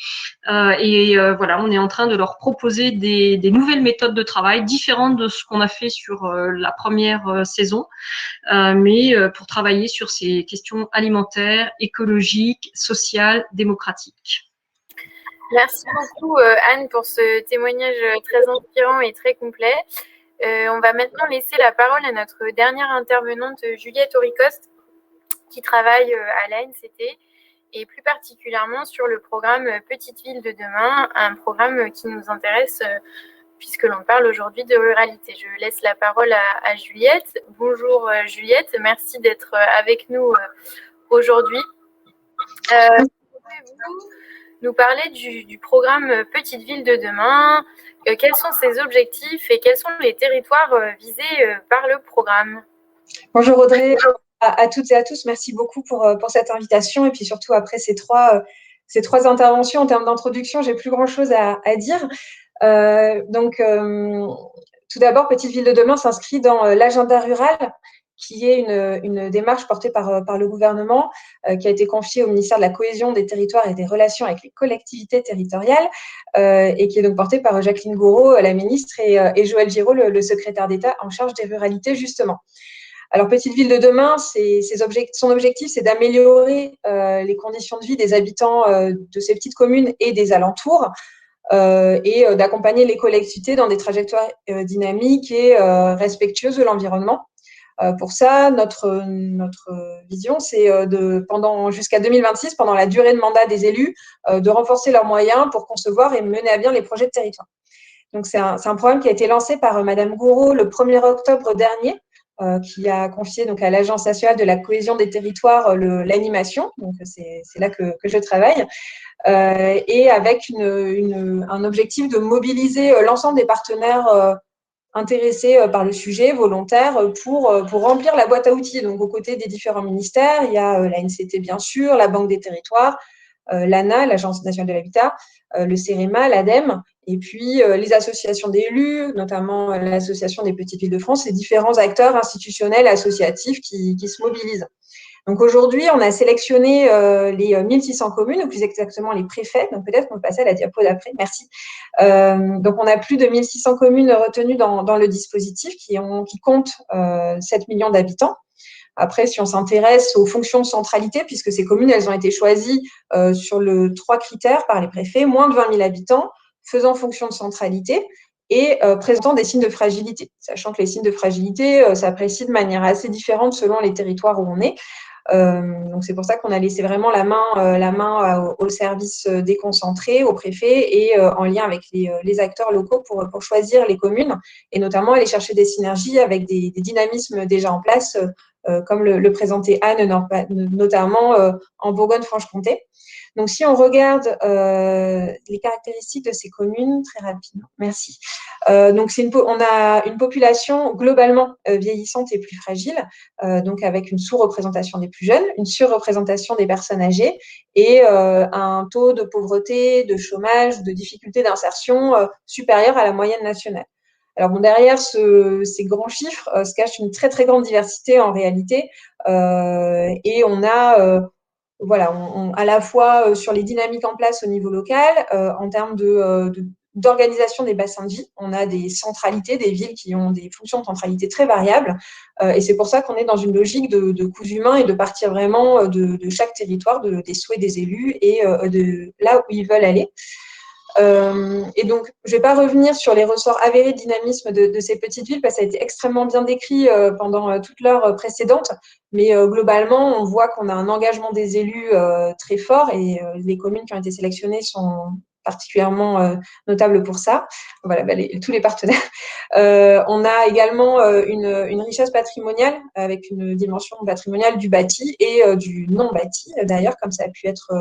voilà, on est en train de leur proposer des nouvelles méthodes de travail différentes de ce qu'on a fait sur la première saison, mais pour travailler sur ces questions alimentaires, écologiques, sociales, démocratiques. Merci beaucoup Anne pour ce témoignage très inspirant et très complet. On va maintenant laisser la parole à notre dernière intervenante, Juliette Auricoste, qui travaille à l'ANCT et plus particulièrement sur le programme Petite Ville de demain, un programme qui nous intéresse puisque l'on parle aujourd'hui de ruralité. Je laisse la parole à Juliette. Bonjour Juliette, merci d'être avec nous aujourd'hui. Pouvez-vous nous parler du programme Petite Ville de demain, quels sont ses objectifs et quels sont les territoires visés par le programme? Bonjour Audrey, à toutes et à tous, merci beaucoup pour cette invitation et puis surtout après ces trois interventions en termes d'introduction, j'ai plus grand chose à dire. Tout d'abord, Petite Ville de demain s'inscrit dans l'agenda rural qui est une démarche portée par le gouvernement, qui a été confiée au ministère de la Cohésion des territoires et des relations avec les collectivités territoriales, et qui est donc portée par Jacqueline Gouraud, la ministre, et Joël Giraud, le secrétaire d'État en charge des ruralités, justement. Alors, Petite Ville de demain, son objectif, c'est d'améliorer les conditions de vie des habitants de ces petites communes et des alentours, et d'accompagner les collectivités dans des trajectoires dynamiques et respectueuses de l'environnement. Pour ça, notre vision, c'est jusqu'à 2026, pendant la durée de mandat des élus, de renforcer leurs moyens pour concevoir et mener à bien les projets de territoire. Donc, c'est un programme qui a été lancé par Madame Gouraud le 1er octobre dernier, qui a confié donc à l'Agence nationale de la cohésion des territoires l'animation. Donc, c'est là que je travaille. Et avec un objectif de mobiliser l'ensemble des partenaires intéressés par le sujet, volontaires, pour remplir la boîte à outils. Donc, aux côtés des différents ministères, il y a la NCT, bien sûr, la Banque des territoires, l'ANA, l'Agence nationale de l'habitat, le CEREMA, l'ADEME, et puis les associations d'élus, notamment l'Association des petites villes de France, et différents acteurs institutionnels, associatifs qui se mobilisent. Donc aujourd'hui, on a sélectionné les 1600 communes, ou plus exactement les préfets. Donc peut-être qu'on peut passer à la diapo d'après. Merci. Donc on a plus de 1600 communes retenues dans le dispositif qui comptent 7 millions d'habitants. Après, si on s'intéresse aux fonctions de centralité, puisque ces communes, elles ont été choisies sur 3 critères par les préfets, moins de 20 000 habitants, faisant fonction de centralité et présentant des signes de fragilité. Sachant que les signes de fragilité s'apprécient de manière assez différente selon les territoires où on est. Donc c'est pour ça qu'on a laissé vraiment la main aux services déconcentrés, aux préfets, et en lien avec les acteurs locaux pour choisir les communes, et notamment aller chercher des synergies avec des dynamismes déjà en place, comme le présentait Anne, notamment en Bourgogne-Franche-Comté. Donc, si on regarde les caractéristiques de ces communes, très rapidement, merci. Donc, on a une population globalement vieillissante et plus fragile, donc avec une sous-représentation des plus jeunes, une surreprésentation des personnes âgées, et un taux de pauvreté, de chômage, de difficulté d'insertion supérieur à la moyenne nationale. Alors bon, derrière ces grands chiffres se cache une très très grande diversité en réalité, et on a à la fois sur les dynamiques en place au niveau local, en termes d'organisation des bassins de vie, on a des centralités, des villes qui ont des fonctions de centralité très variables, et c'est pour ça qu'on est dans une logique de coûts humains et de partir vraiment de chaque territoire, des souhaits des élus et de là où ils veulent aller. Et donc, je ne vais pas revenir sur les ressorts avérés de dynamisme de ces petites villes, parce que ça a été extrêmement bien décrit pendant toute l'heure précédente, mais globalement, on voit qu'on a un engagement des élus très fort, et les communes qui ont été sélectionnées sont particulièrement notables pour ça. Voilà, tous les partenaires. On a également une richesse patrimoniale, avec une dimension patrimoniale du bâti et du non bâti, d'ailleurs, comme ça a pu être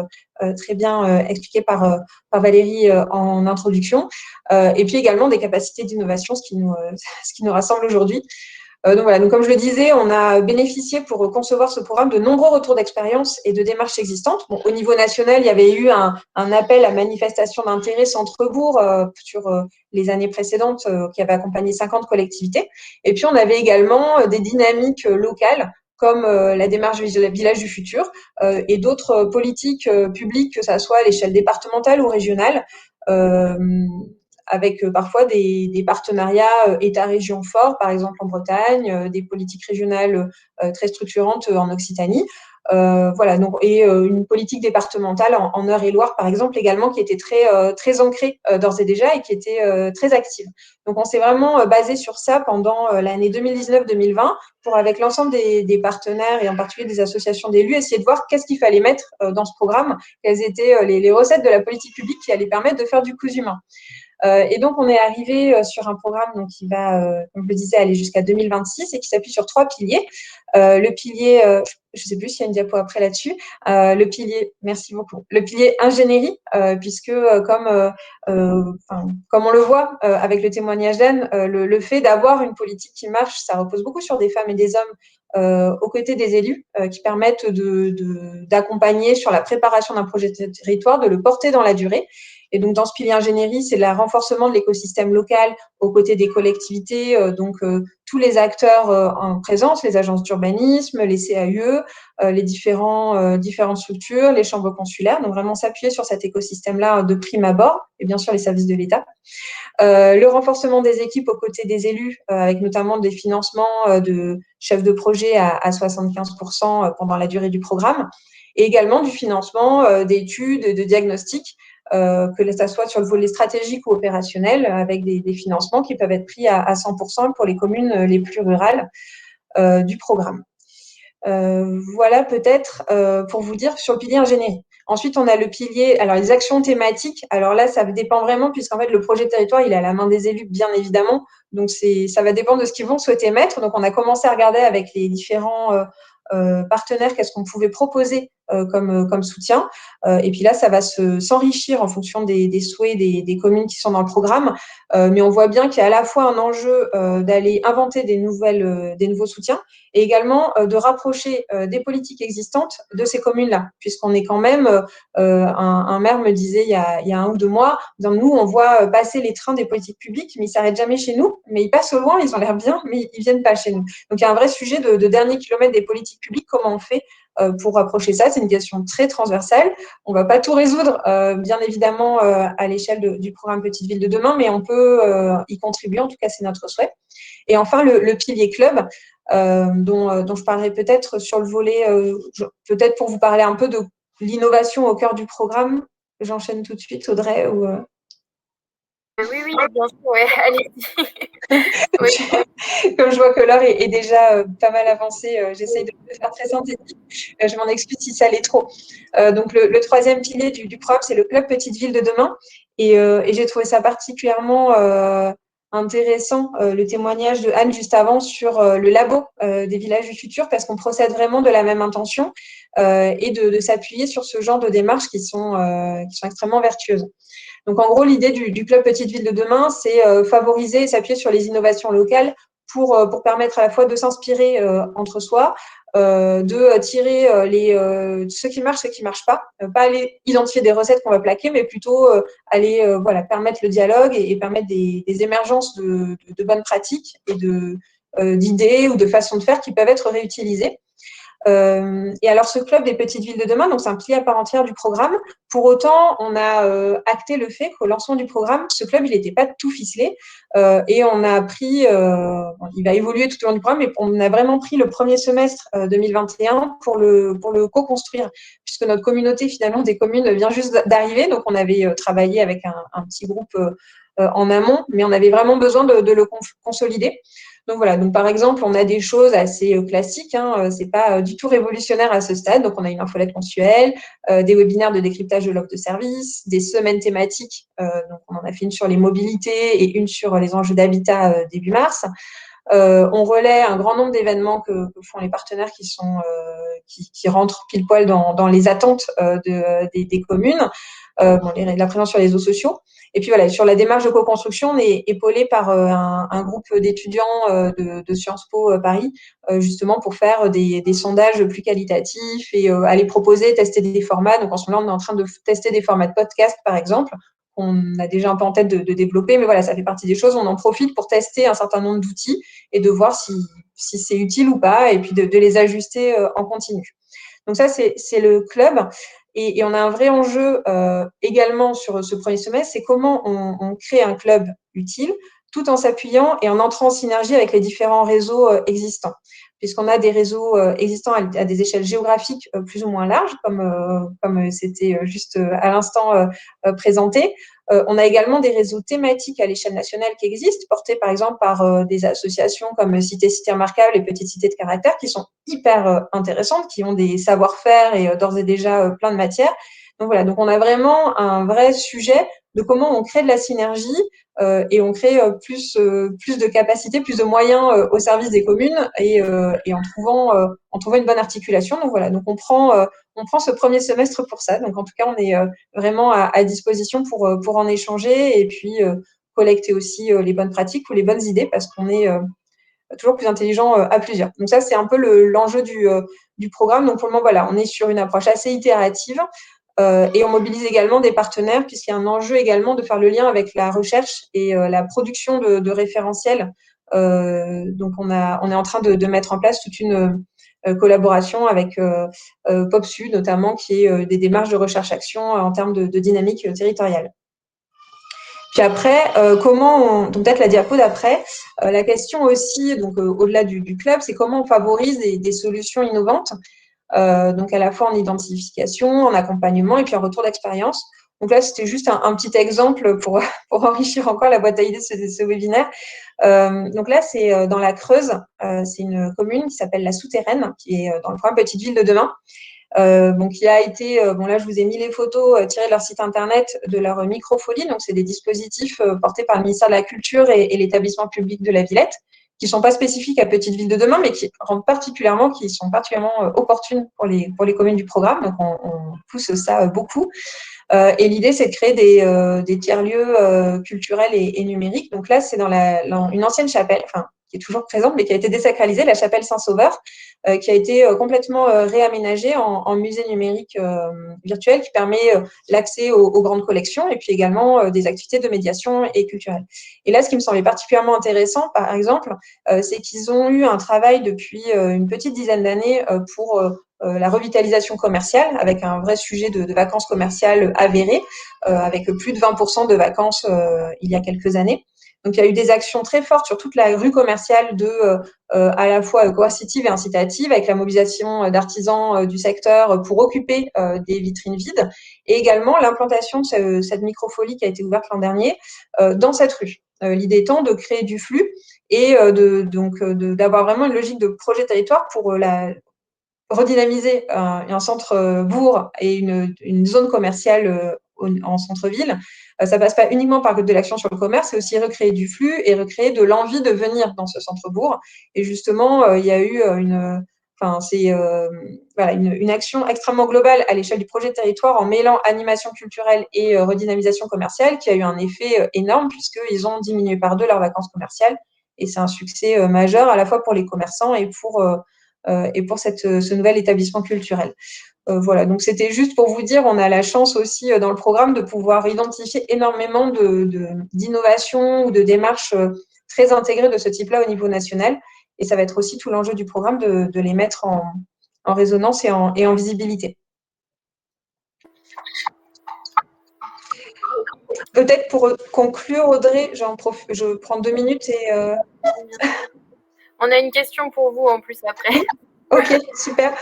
très bien expliqué par Valérie en introduction, et puis également des capacités d'innovation, ce qui nous rassemble aujourd'hui. Donc voilà, donc comme je le disais, on a bénéficié pour concevoir ce programme de nombreux retours d'expérience et de démarches existantes. Bon, au niveau national, il y avait eu un appel à manifestation d'intérêt Centre-Bourg sur les années précédentes, qui avait accompagné 50 collectivités. Et puis on avait également des dynamiques locales, comme la démarche Village du futur, et d'autres politiques publiques, que ça soit à l'échelle départementale ou régionale, avec parfois des partenariats État-région forts, par exemple en Bretagne, des politiques régionales très structurantes en Occitanie. Voilà, donc, et une politique départementale en Eure-et-Loire, par exemple, également, qui était très ancrée d'ores et déjà, et qui était très active. Donc, on s'est vraiment basé sur ça pendant l'année 2019-2020, pour, avec l'ensemble des partenaires, et en particulier des associations d'élus, essayer de voir qu'est-ce qu'il fallait mettre dans ce programme, quelles étaient les recettes de la politique publique qui allaient permettre de faire du cousu humain. Et donc, on est arrivé sur un programme donc, qui va, comme je le disais, aller jusqu'à 2026, et qui s'appuie sur 3 piliers. Le pilier, je ne sais plus s'il y a une diapo après là-dessus, le pilier, merci beaucoup, le pilier ingénierie, puisque comme on le voit avec le témoignage d'Anne, le fait d'avoir une politique qui marche, ça repose beaucoup sur des femmes et des hommes aux côtés des élus, qui permettent d'accompagner sur la préparation d'un projet de territoire, de le porter dans la durée. Et donc, dans ce pilier ingénierie, c'est le renforcement de l'écosystème local aux côtés des collectivités, donc tous les acteurs en présence, les agences d'urbanisme, les CAUE, les différentes structures, les chambres consulaires. Donc, vraiment s'appuyer sur cet écosystème-là de prime abord et bien sûr les services de l'État. Le renforcement des équipes aux côtés des élus, avec notamment des financements de chefs de projet à 75% pendant la durée du programme, et également du financement d'études, de diagnostics, que ça soit sur le volet stratégique ou opérationnel, avec des financements qui peuvent être pris à 100% pour les communes les plus rurales du programme. Voilà peut-être pour vous dire sur le pilier ingénierie. Ensuite, on a le pilier, alors les actions thématiques. Alors là, ça dépend vraiment puisqu'en fait, le projet de territoire, il est à la main des élus, bien évidemment. Donc, ça va dépendre de ce qu'ils vont souhaiter mettre. Donc, on a commencé à regarder avec les différents partenaires qu'est-ce qu'on pouvait proposer comme soutien. Et puis là, ça va s'enrichir en fonction des souhaits des communes qui sont dans le programme. Mais on voit bien qu'il y a à la fois un enjeu d'aller inventer des nouveaux soutiens et également de rapprocher des politiques existantes de ces communes-là, puisqu'on est quand même, un maire me disait il y a 1 ou 2 mois, dans nous, on voit passer les trains des politiques publiques, mais ils s'arrêtent jamais chez nous, mais ils passent au loin, ils ont l'air bien, mais ils viennent pas chez nous. Donc, il y a un vrai sujet de dernier kilomètre des politiques publiques, comment on fait pour rapprocher ça. C'est une question très transversale. On va pas tout résoudre, bien évidemment, à l'échelle du programme Petite Ville de demain, mais on peut y contribuer, en tout cas, c'est notre souhait. Et enfin, le pilier club, dont je parlerai peut-être sur le volet, peut-être pour vous parler un peu de l'innovation au cœur du programme. J'enchaîne tout de suite, Audrey. Oui, bien sûr, ouais, allez-y. Oui. Comme je vois que l'heure est déjà pas mal avancée, j'essaye de le faire très synthétique. Je m'en excuse si ça l'est trop. Donc, le troisième pilier du programme, c'est le club Petite Ville de demain. Et j'ai trouvé ça particulièrement intéressant, le témoignage de Anne juste avant sur le labo des villages du futur, parce qu'on procède vraiment de la même intention et de s'appuyer sur ce genre de démarches qui sont extrêmement vertueuses. Donc, en gros, l'idée du club Petite Ville de demain, c'est favoriser et s'appuyer sur les innovations locales pour permettre à la fois de s'inspirer entre soi, de tirer ce qui marche, ce qui marche pas aller identifier des recettes qu'on va plaquer, mais plutôt aller permettre le dialogue et permettre des émergences de bonnes pratiques et d'idées ou de façons de faire qui peuvent être réutilisées. Et alors, ce club des petites villes de demain, donc c'est un pilier à part entière du programme. Pour autant, on a acté le fait qu'au lancement du programme, ce club, il n'était pas tout ficelé. Et on a pris, il va évoluer tout au long du programme, mais on a vraiment pris le premier semestre 2021 pour le co-construire, puisque notre communauté, finalement, des communes vient juste d'arriver. Donc, on avait travaillé avec un petit groupe en amont, mais on avait vraiment besoin de le consolider. Donc voilà, donc par exemple, on a des choses assez classiques, c'est pas du tout révolutionnaire à ce stade. Donc on a une infolette mensuelle, des webinaires de décryptage de l'offre de service, des semaines thématiques. Donc on en a fait une sur les mobilités et une sur les enjeux d'habitat début mars. On relaie un grand nombre d'événements que font les partenaires qui rentrent pile poil dans les attentes des communes. La présence sur les réseaux sociaux. Et puis voilà, sur la démarche de co-construction, on est épaulé par un groupe d'étudiants de Sciences Po Paris, justement pour faire des sondages plus qualitatifs et aller proposer, tester des formats. Donc en ce moment, on est en train de tester des formats de podcast, par exemple, qu'on a déjà un peu en tête de développer. Mais voilà, ça fait partie des choses. On en profite pour tester un certain nombre d'outils et de voir si c'est utile ou pas, et puis de les ajuster en continu. Donc ça, c'est le club. Et on a un vrai enjeu également sur ce premier semestre, c'est comment on crée un club utile tout en s'appuyant et en entrant en synergie avec les différents réseaux existants. Puisqu'on a des réseaux existants à des échelles géographiques plus ou moins larges, comme c'était juste à l'instant présenté. On a également des réseaux thématiques à l'échelle nationale qui existent, portés par exemple par des associations comme Cité Remarquable et Petite Cité de Caractère, qui sont hyper intéressantes, qui ont des savoir-faire et d'ores et déjà plein de matières. Donc voilà, donc on a vraiment un vrai sujet de comment on crée de la synergie et on crée plus de capacités, plus de moyens au service des communes et en trouvant une bonne articulation. Donc voilà, donc on prend ce premier semestre pour ça. Donc en tout cas, on est vraiment à disposition pour en échanger et puis collecter aussi les bonnes pratiques ou les bonnes idées, parce qu'on est toujours plus intelligent à plusieurs. Donc ça, c'est un peu l'enjeu du programme. Donc pour le moment, voilà, on est sur une approche assez itérative. Et on mobilise également des partenaires, puisqu'il y a un enjeu également de faire le lien avec la recherche et la production de référentiels Donc, on est en train de mettre en place toute une collaboration avec PopSu, notamment, qui est des démarches de recherche-action en termes de dynamique territoriale. Puis après, donc peut-être la diapo d'après, la question aussi, donc au-delà du club, c'est comment on favorise des solutions innovantes, donc à la fois en identification, en accompagnement et puis en retour d'expérience. Donc là, c'était juste un petit exemple pour enrichir encore la boîte à idées de ce webinaire. Donc là, c'est dans la Creuse, c'est une commune qui s'appelle La Souterraine, qui est dans le programme Petite Ville de demain. Qui a été, là je vous ai mis les photos tirées de leur site internet, de leur microfolie. Donc c'est des dispositifs portés par le ministère de la Culture et l'établissement public de la Villette, qui sont pas spécifiques à Petite Ville de demain, mais qui sont particulièrement opportunes pour les communes du programme. Donc on pousse ça beaucoup. Et l'idée, c'est de créer des tiers-lieux culturels et numériques. Donc là, c'est dans une ancienne chapelle, qui est toujours présente, mais qui a été désacralisée, la chapelle Saint-Sauveur, qui a été complètement réaménagée en musée numérique virtuel qui permet l'accès aux grandes collections et puis également des activités de médiation et culturelle. Et là, ce qui me semblait particulièrement intéressant, par exemple, c'est qu'ils ont eu un travail depuis une petite dizaine d'années pour la revitalisation commerciale, avec un vrai sujet de vacances commerciales avéré, avec plus de 20% de vacances il y a quelques années. Donc, il y a eu des actions très fortes sur toute la rue commerciale à la fois coercitive et incitative, avec la mobilisation d'artisans du secteur pour occuper des vitrines vides, et également l'implantation de cette microfolie qui a été ouverte l'an dernier dans cette rue. L'idée étant de créer du flux et d'avoir vraiment une logique de projet territoire pour redynamiser un centre-bourg et une zone commerciale en centre-ville. Ça passe pas uniquement par de l'action sur le commerce, c'est aussi recréer du flux et recréer de l'envie de venir dans ce centre-bourg. Et justement, il y a eu une action extrêmement globale à l'échelle du projet de territoire en mêlant animation culturelle et redynamisation commerciale qui a eu un effet énorme puisqu'ils ont diminué par 2 leurs vacances commerciales. Et c'est un succès majeur à la fois pour les commerçants et pour ce nouvel établissement culturel. Voilà, donc c'était juste pour vous dire, on a la chance aussi dans le programme de pouvoir identifier énormément d'innovations ou de démarches très intégrées de ce type-là au niveau national. Et ça va être aussi tout l'enjeu du programme de les mettre en résonance et en visibilité. Peut-être pour conclure, Audrey, je prends 2 minutes et… On a une question pour vous en plus après. Ok, super.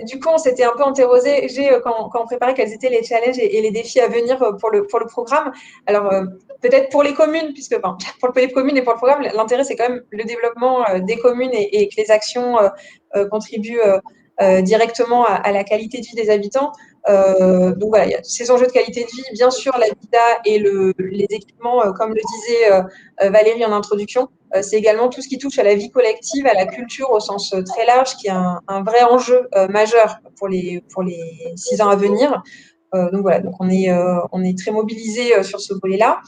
Du coup, on s'était un peu interrogé quand on préparait quels étaient les challenges et les défis à venir pour le programme. Alors, peut-être pour les communes, puisque pour les communes et pour le programme, l'intérêt, c'est quand même le développement des communes et que les actions contribuent directement à la qualité de vie des habitants. Donc voilà, il y a ces enjeux de qualité de vie, bien sûr, l'habitat et les équipements, comme le disait Valérie en introduction. C'est également tout ce qui touche à la vie collective, à la culture au sens très large, qui est un vrai enjeu majeur pour les 6 ans à venir. Donc voilà, donc on est très mobilisé sur ce volet-là.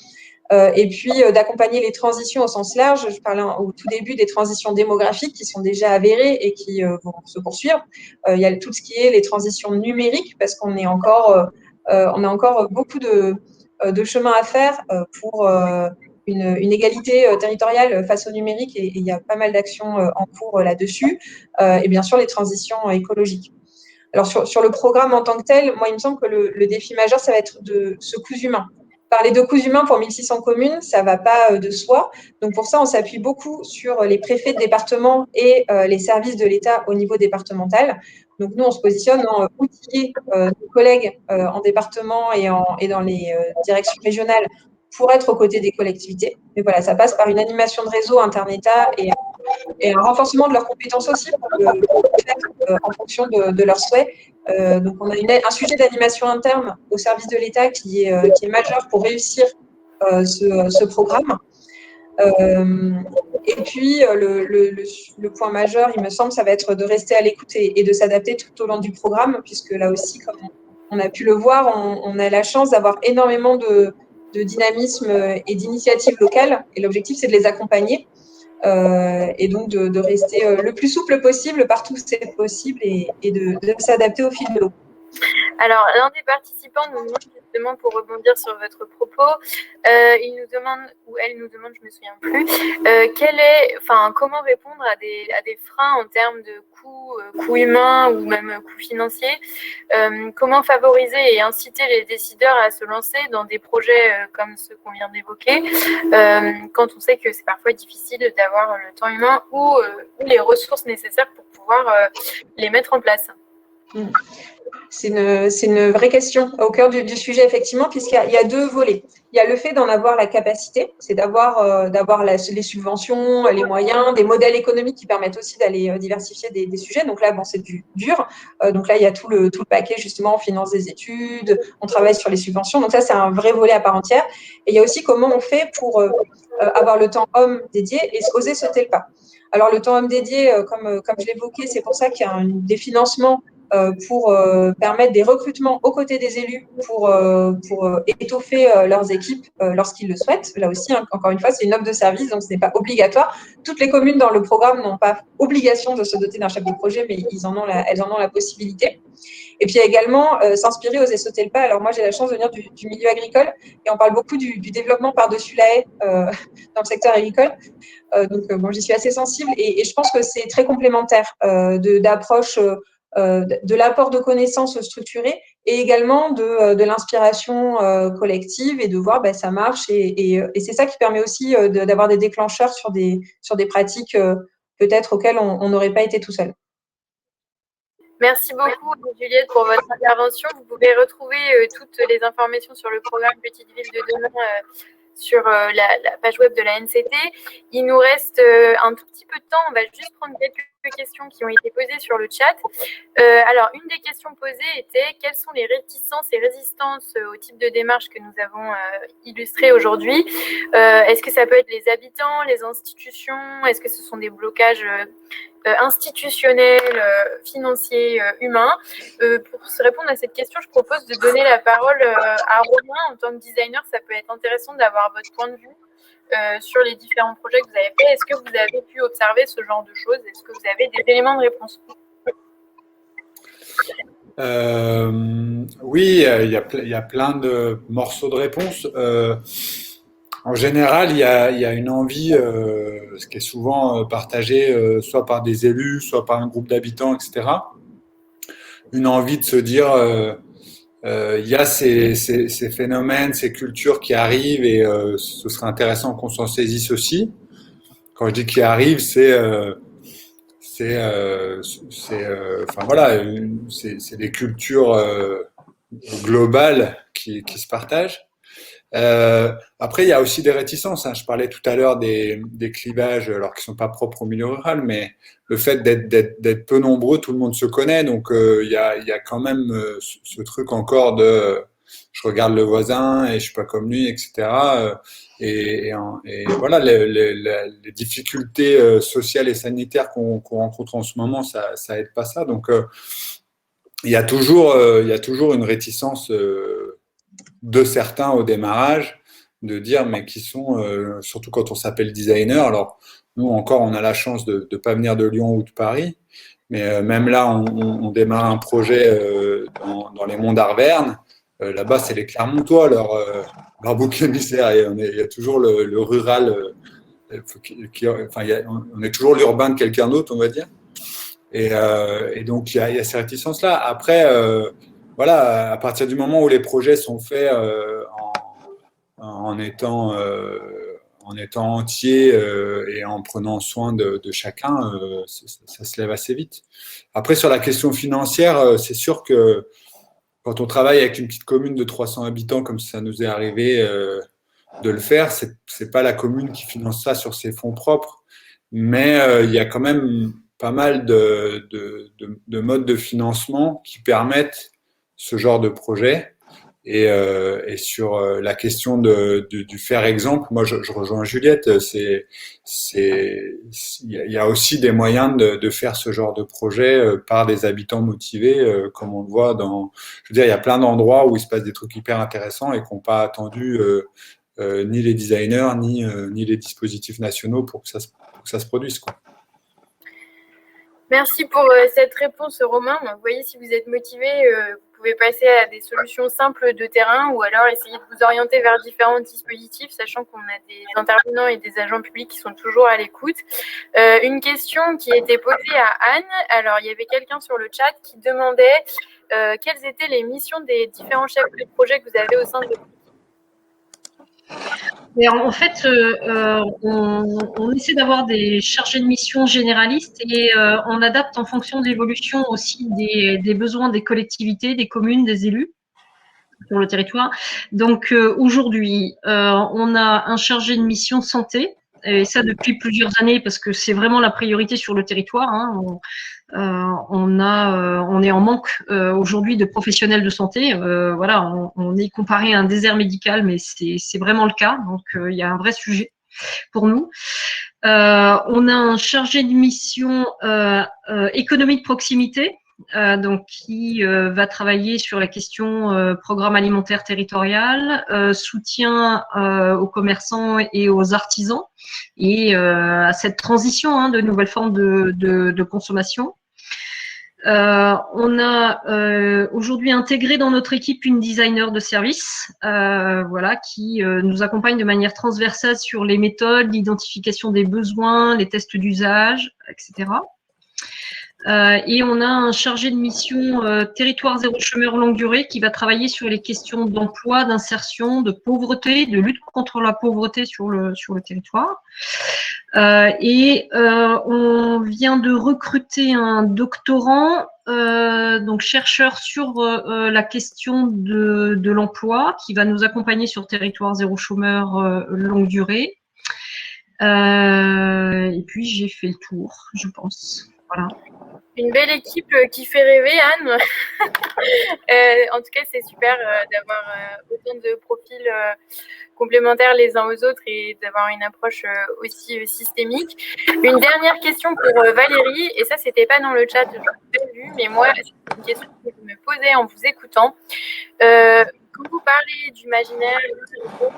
Et puis d'accompagner les transitions au sens large. Je parlais au tout début des transitions démographiques qui sont déjà avérées et qui vont se poursuivre. Il y a tout ce qui est les transitions numériques parce qu'on a encore beaucoup de chemin à faire pour une égalité territoriale face au numérique et il y a pas mal d'actions en cours là-dessus. Et bien sûr, les transitions écologiques. Alors, sur le programme en tant que tel, moi, il me semble que le défi majeur, ça va être de ce coût humain. Parler de coûts humains pour 1600 communes, ça ne va pas de soi. Donc, pour ça, on s'appuie beaucoup sur les préfets de département et les services de l'État au niveau départemental. Donc, nous, on se positionne en outiller nos collègues en département et dans les directions régionales pour être aux côtés des collectivités. Mais voilà, ça passe par une animation de réseau inter-État et un renforcement de leurs compétences aussi pour le faire en fonction de leurs souhaits. Donc, on a un sujet d'animation interne au service de l'État qui est majeur pour réussir ce programme. Et puis, le point majeur, il me semble, ça va être de rester à l'écoute et de s'adapter tout au long du programme, puisque là aussi, comme on a pu le voir, on a la chance d'avoir énormément de dynamisme et d'initiatives locales. Et l'objectif, c'est de les accompagner. Et donc de rester le plus souple possible partout où c'est possible et de s'adapter au fil de l'eau. Alors, l'un des participants nous demande justement, pour rebondir sur votre propos, il nous demande, ou elle nous demande, je ne me souviens plus, comment répondre à des freins en termes de coûts humains ou même coûts financiers. Comment favoriser et inciter les décideurs à se lancer dans des projets comme ceux qu'on vient d'évoquer, quand on sait que c'est parfois difficile d'avoir le temps humain ou les ressources nécessaires pour pouvoir les mettre en place. C'est une vraie question au cœur du sujet, effectivement, puisqu'il y a deux volets. Il y a le fait d'en avoir la capacité, c'est d'avoir les subventions, les moyens, des modèles économiques qui permettent aussi d'aller diversifier des sujets. Donc là, bon, c'est du dur. Donc là, il y a tout le paquet, justement, on finance des études, on travaille sur les subventions. Donc ça, c'est un vrai volet à part entière. Et il y a aussi comment on fait pour avoir le temps homme dédié et oser sauter le pas. Alors, le temps homme dédié, comme je l'évoquais, c'est pour ça qu'il y a des financements pour permettre des recrutements aux côtés des élus pour étoffer leurs équipes lorsqu'ils le souhaitent. Là aussi, encore une fois, c'est une offre de service, donc ce n'est pas obligatoire. Toutes les communes dans le programme n'ont pas obligation de se doter d'un chef de projet, mais elles en ont la possibilité. Et puis, il y a également s'inspirer, oser sauter le pas. Alors, moi, j'ai la chance de venir du milieu agricole et on parle beaucoup du développement par-dessus la haie dans le secteur agricole. Donc, bon, j'y suis assez sensible et je pense que c'est très complémentaire d'approche de l'apport de connaissances structurées et également de l'inspiration collective et de voir ça marche et c'est ça qui permet aussi d'avoir des déclencheurs sur des pratiques peut-être auxquelles on n'aurait pas été tout seul. Merci beaucoup, Juliette, pour votre intervention. Vous pouvez retrouver toutes les informations sur le programme Petite Ville de demain sur la page web de la NCT. Il nous reste un tout petit peu de temps. On va juste prendre quelques questions qui ont été posées sur le chat. Alors, une des questions posées était quelles sont les réticences et résistances au type de démarche que nous avons illustré aujourd'hui. Est-ce que ça peut être les habitants, les institutions? Est-ce que ce sont des blocages institutionnels, financiers, humains? Pour se répondre à cette question, je propose de donner la parole à Romain. En tant que designer, ça peut être intéressant d'avoir votre point de vue sur les différents projets que vous avez faits. Est-ce que vous avez pu observer ce genre de choses? Est-ce que vous avez des éléments de réponse? Oui, il y a plein de morceaux de réponse. En général, il y a une envie, ce qui est souvent partagée soit par des élus, soit par un groupe d'habitants, etc. Une envie de se dire, il y a ces phénomènes, ces cultures qui arrivent et ce serait intéressant qu'on s'en saisisse aussi. Quand je dis qui arrivent, c'est des cultures globales qui se partagent. Après, il y a aussi des réticences. Je parlais tout à l'heure des clivages, alors qu'ils ne sont pas propres au milieu rural, mais le fait d'être peu nombreux, tout le monde se connaît. Donc, il y a quand même ce truc encore de je regarde le voisin et je suis pas comme lui, etc. Et voilà, les difficultés sociales et sanitaires qu'on rencontre en ce moment, ça aide pas ça. Donc, il y a toujours une réticence de certains au démarrage, de dire mais qui sont, surtout quand on s'appelle designer. Alors nous encore, on a la chance de ne pas venir de Lyon ou de Paris, mais même là, on démarre un projet dans les monts d'Arverne. Là-bas, c'est les Clermontois, leur bouc émissaire. Et il y a toujours le rural, on est toujours l'urbain de quelqu'un d'autre, on va dire. Et donc, il y a ces réticences-là. Après, voilà, à partir du moment où les projets sont faits en étant entiers et en prenant soin de chacun, ça se lève assez vite. Après, sur la question financière, c'est sûr que quand on travaille avec une petite commune de 300 habitants, comme ça nous est arrivé de le faire, c'est pas la commune qui finance ça sur ses fonds propres, mais il y a quand même pas mal de modes de financement qui permettent ce genre de projet. Et sur la question du faire exemple, moi je rejoins Juliette, il y a aussi des moyens de faire ce genre de projet par des habitants motivés, comme on le voit je veux dire, il y a plein d'endroits où il se passe des trucs hyper intéressants et qui n'ont pas attendu ni les designers, ni les dispositifs nationaux pour que ça se produise, quoi. Merci pour cette réponse, Romain. Vous voyez, si vous êtes motivé, vous pouvez passer à des solutions simples de terrain ou alors essayer de vous orienter vers différents dispositifs, sachant qu'on a des intervenants et des agents publics qui sont toujours à l'écoute. Une question qui était posée à Anne. Alors, il y avait quelqu'un sur le chat qui demandait quelles étaient les missions des différents chefs de projet que vous avez au sein de votre équipe. Et en fait, on essaie d'avoir des chargés de mission généralistes et on adapte en fonction de l'évolution aussi des besoins des collectivités, des communes, des élus sur le territoire. Donc aujourd'hui, on a un chargé de mission santé, et ça depuis plusieurs années parce que c'est vraiment la priorité sur le territoire. Hein. On est en manque aujourd'hui de professionnels de santé. Voilà, on est comparé à un désert médical, mais c'est vraiment le cas. Donc, il y a un vrai sujet pour nous. On a un chargé de mission économie de proximité, donc qui va travailler sur la question programme alimentaire territorial, soutien aux commerçants et aux artisans et à cette transition de nouvelles formes de consommation. On a aujourd'hui intégré dans notre équipe une designer de service, voilà, qui nous accompagne de manière transversale sur les méthodes, l'identification des besoins, les tests d'usage, etc. Et on a un chargé de mission territoire zéro chômeur longue durée qui va travailler sur les questions d'emploi, d'insertion, de pauvreté, de lutte contre la pauvreté sur le territoire. On vient de recruter un doctorant, donc chercheur sur la question de l'emploi, qui va nous accompagner sur territoire zéro chômeur longue durée. Et puis j'ai fait le tour, je pense. Voilà. Une belle équipe qui fait rêver, Anne. En tout cas, c'est super d'avoir autant de profils complémentaires les uns aux autres et d'avoir une approche aussi systémique. Une dernière question pour Valérie, et ça, c'était pas dans le chat, je l'ai pas vu, mais moi, c'est une question que je me posais en vous écoutant. Quand vous parlez d'imaginaire,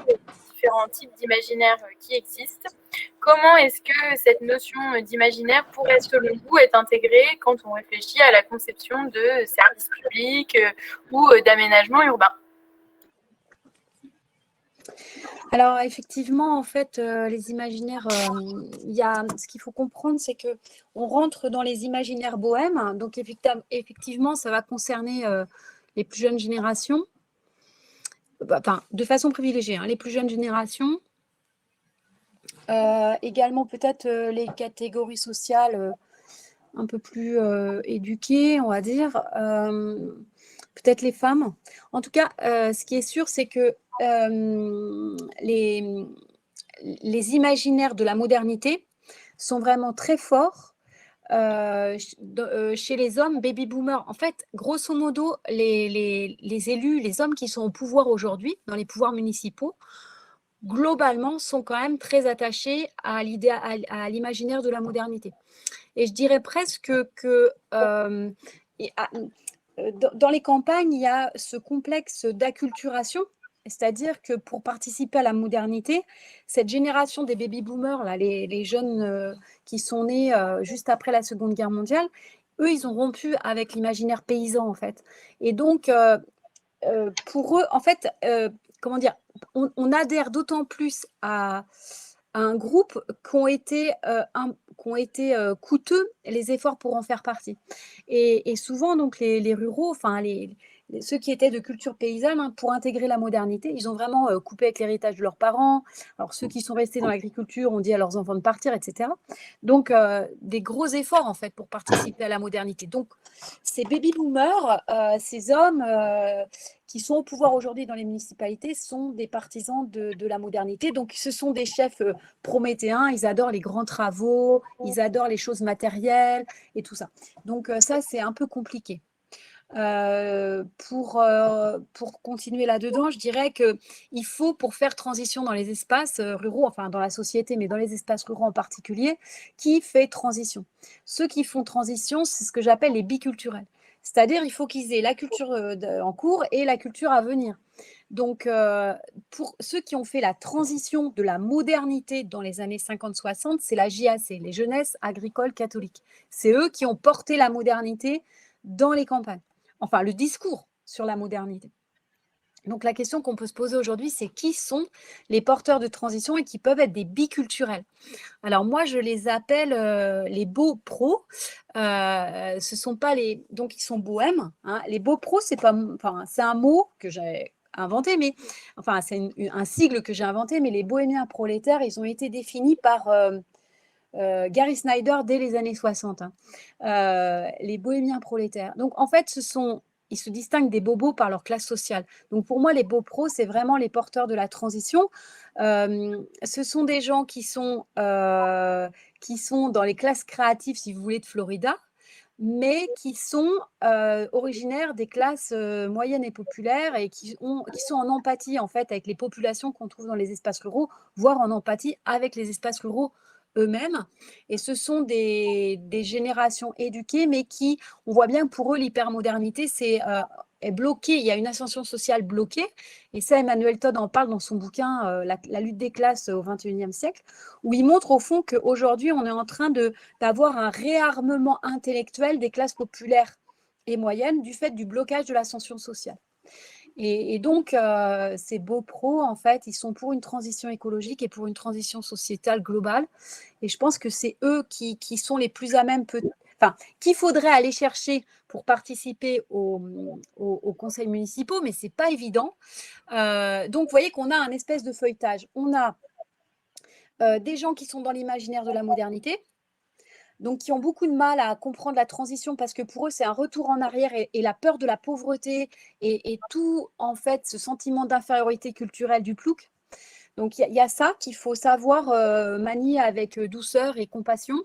des différents types d'imaginaire qui existent, comment est-ce que cette notion d'imaginaire pourrait, selon vous, être intégrée quand on réfléchit à la conception de services publics ou d'aménagement urbain? Alors, effectivement, en fait, les imaginaires, ce qu'il faut comprendre, c'est qu'on rentre dans les imaginaires bohèmes. Donc, effectivement, ça va concerner les plus jeunes générations, enfin, de façon privilégiée, les plus jeunes générations. Également, peut-être les catégories sociales un peu plus éduquées, on va dire. Peut-être les femmes. En tout cas, ce qui est sûr, c'est que les imaginaires de la modernité sont vraiment très forts chez les hommes baby boomers. En fait, grosso modo, les élus, les hommes qui sont au pouvoir aujourd'hui, dans les pouvoirs municipaux, globalement, sont quand même très attachés à l'imaginaire de la modernité. Et je dirais presque que dans les campagnes, il y a ce complexe d'acculturation, c'est-à-dire que pour participer à la modernité, cette génération des baby-boomers, là, les jeunes qui sont nés juste après la Seconde Guerre mondiale, eux, ils ont rompu avec l'imaginaire paysan, en fait. Et donc, pour eux, en fait, comment dire, on adhère d'autant plus à un groupe qu'ont été coûteux les efforts pour en faire partie. Et souvent, donc, les ruraux, enfin, ceux qui étaient de culture paysanne, pour intégrer la modernité, ils ont vraiment coupé avec l'héritage de leurs parents. Alors, ceux qui sont restés dans l'agriculture ont dit à leurs enfants de partir, etc. Donc, des gros efforts, en fait, pour participer à la modernité. Donc, ces baby-boomers, ces hommes qui sont au pouvoir aujourd'hui dans les municipalités sont des partisans de la modernité. Donc, ce sont des chefs prométhéens. Ils adorent les grands travaux, ils adorent les choses matérielles et tout ça. Donc, ça, c'est un peu compliqué. Pour continuer là-dedans, je dirais qu'il faut, pour faire transition dans les espaces ruraux, enfin dans la société, mais dans les espaces ruraux en particulier, qui fait transition? Ceux qui font transition, c'est ce que j'appelle les biculturels. C'est-à-dire, il faut qu'ils aient la culture en cours et la culture à venir. Donc, pour ceux qui ont fait la transition de la modernité dans les années 50-60, c'est la JAC, les Jeunesses Agricoles Catholiques. C'est eux qui ont porté la modernité dans les campagnes. Enfin, le discours sur la modernité. Donc, la question qu'on peut se poser aujourd'hui, c'est qui sont les porteurs de transition et qui peuvent être des biculturels. Alors, moi, je les appelle les beaux pros. Ce ne sont pas les… Donc, ils sont bohèmes. Hein. Les beaux pros, c'est un mot que j'ai inventé, mais… Enfin, c'est un sigle que j'ai inventé, mais les bohémiens prolétaires, ils ont été définis par… Gary Snyder dès les années 60, hein. Les bohémiens prolétaires. Donc, en fait, ils se distinguent des bobos par leur classe sociale. Donc, pour moi, les beaux pros, c'est vraiment les porteurs de la transition. Ce sont des gens qui sont dans les classes créatives, si vous voulez, de Florida, mais qui sont originaires des classes moyennes et populaires et qui sont en empathie, en fait, avec les populations qu'on trouve dans les espaces ruraux, voire en empathie avec les espaces ruraux eux-mêmes. Et ce sont des générations éduquées, mais qui, on voit bien que pour eux, l'hypermodernité, est bloquée. Il y a une ascension sociale bloquée. Et ça, Emmanuel Todd en parle dans son bouquin la lutte des classes au XXIe siècle, où il montre au fond qu'aujourd'hui, on est en train d'avoir un réarmement intellectuel des classes populaires et moyennes du fait du blocage de l'ascension sociale. Et donc, ces beaux pros, en fait, ils sont pour une transition écologique et pour une transition sociétale globale. Et je pense que c'est eux qui sont les plus à même, qu'il faudrait aller chercher pour participer aux conseils municipaux, mais ce n'est pas évident. Donc, vous voyez qu'on a un espèce de feuilletage. On a des gens qui sont dans l'imaginaire de la modernité, donc qui ont beaucoup de mal à comprendre la transition parce que pour eux, c'est un retour en arrière et la peur de la pauvreté et tout, en fait, ce sentiment d'infériorité culturelle du plouc. Donc, il y a ça qu'il faut savoir manier avec douceur et compassion.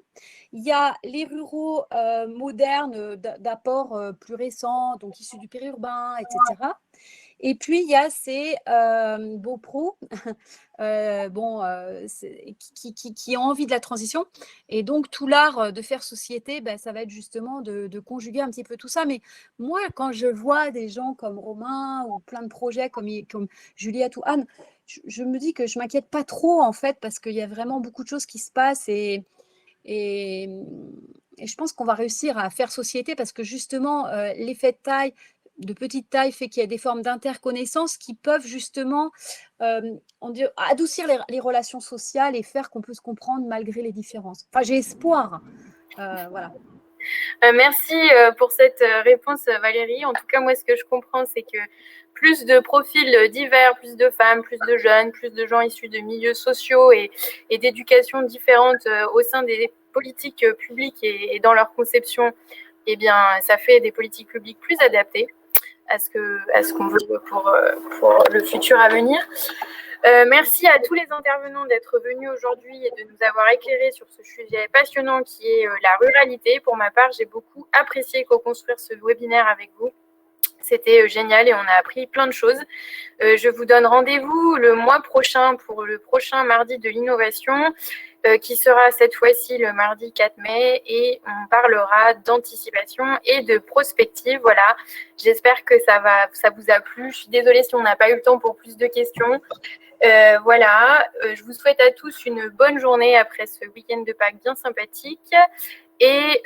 Il y a les ruraux modernes d'apport plus récents, donc issus du périurbain, etc. Et puis, il y a ces beaux pros qui ont envie de la transition. Et donc, tout l'art de faire société, ça va être justement de conjuguer un petit peu tout ça. Mais moi, quand je vois des gens comme Romain ou plein de projets comme Juliette ou Anne, je me dis que je ne m'inquiète pas trop, en fait, parce qu'il y a vraiment beaucoup de choses qui se passent et je pense qu'on va réussir à faire société parce que justement, l'effet de petite taille fait qu'il y a des formes d'interconnaissance qui peuvent justement adoucir les relations sociales et faire qu'on peut se comprendre malgré les différences. Enfin, j'ai espoir. Voilà. Merci pour cette réponse, Valérie. En tout cas, moi, ce que je comprends, c'est que plus de profils divers, plus de femmes, plus de jeunes, plus de gens issus de milieux sociaux et d'éducation différentes au sein des politiques publiques et dans leur conception, eh bien, ça fait des politiques publiques plus adaptées à ce qu'on veut pour le futur à venir. Merci à tous les intervenants d'être venus aujourd'hui et de nous avoir éclairés sur ce sujet passionnant qui est la ruralité. Pour ma part, j'ai beaucoup apprécié co-construire ce webinaire avec vous. C'était génial et on a appris plein de choses. Je vous donne rendez-vous le mois prochain pour le prochain mardi de l'innovation qui sera cette fois-ci le mardi 4 mai et on parlera d'anticipation et de prospective. Voilà, j'espère que ça vous a plu. Je suis désolée si on n'a pas eu le temps pour plus de questions. Voilà, je vous souhaite à tous une bonne journée après ce week-end de Pâques bien sympathique. Et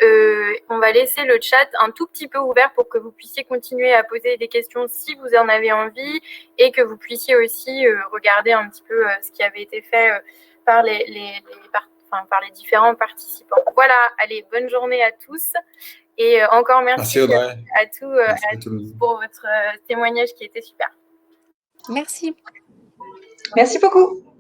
on va laisser le chat un tout petit peu ouvert pour que vous puissiez continuer à poser des questions si vous en avez envie et que vous puissiez aussi regarder un petit peu ce qui avait été fait par les différents participants. Voilà, allez, bonne journée à tous. Et encore merci à tous pour votre témoignage qui était super. Merci. Merci beaucoup.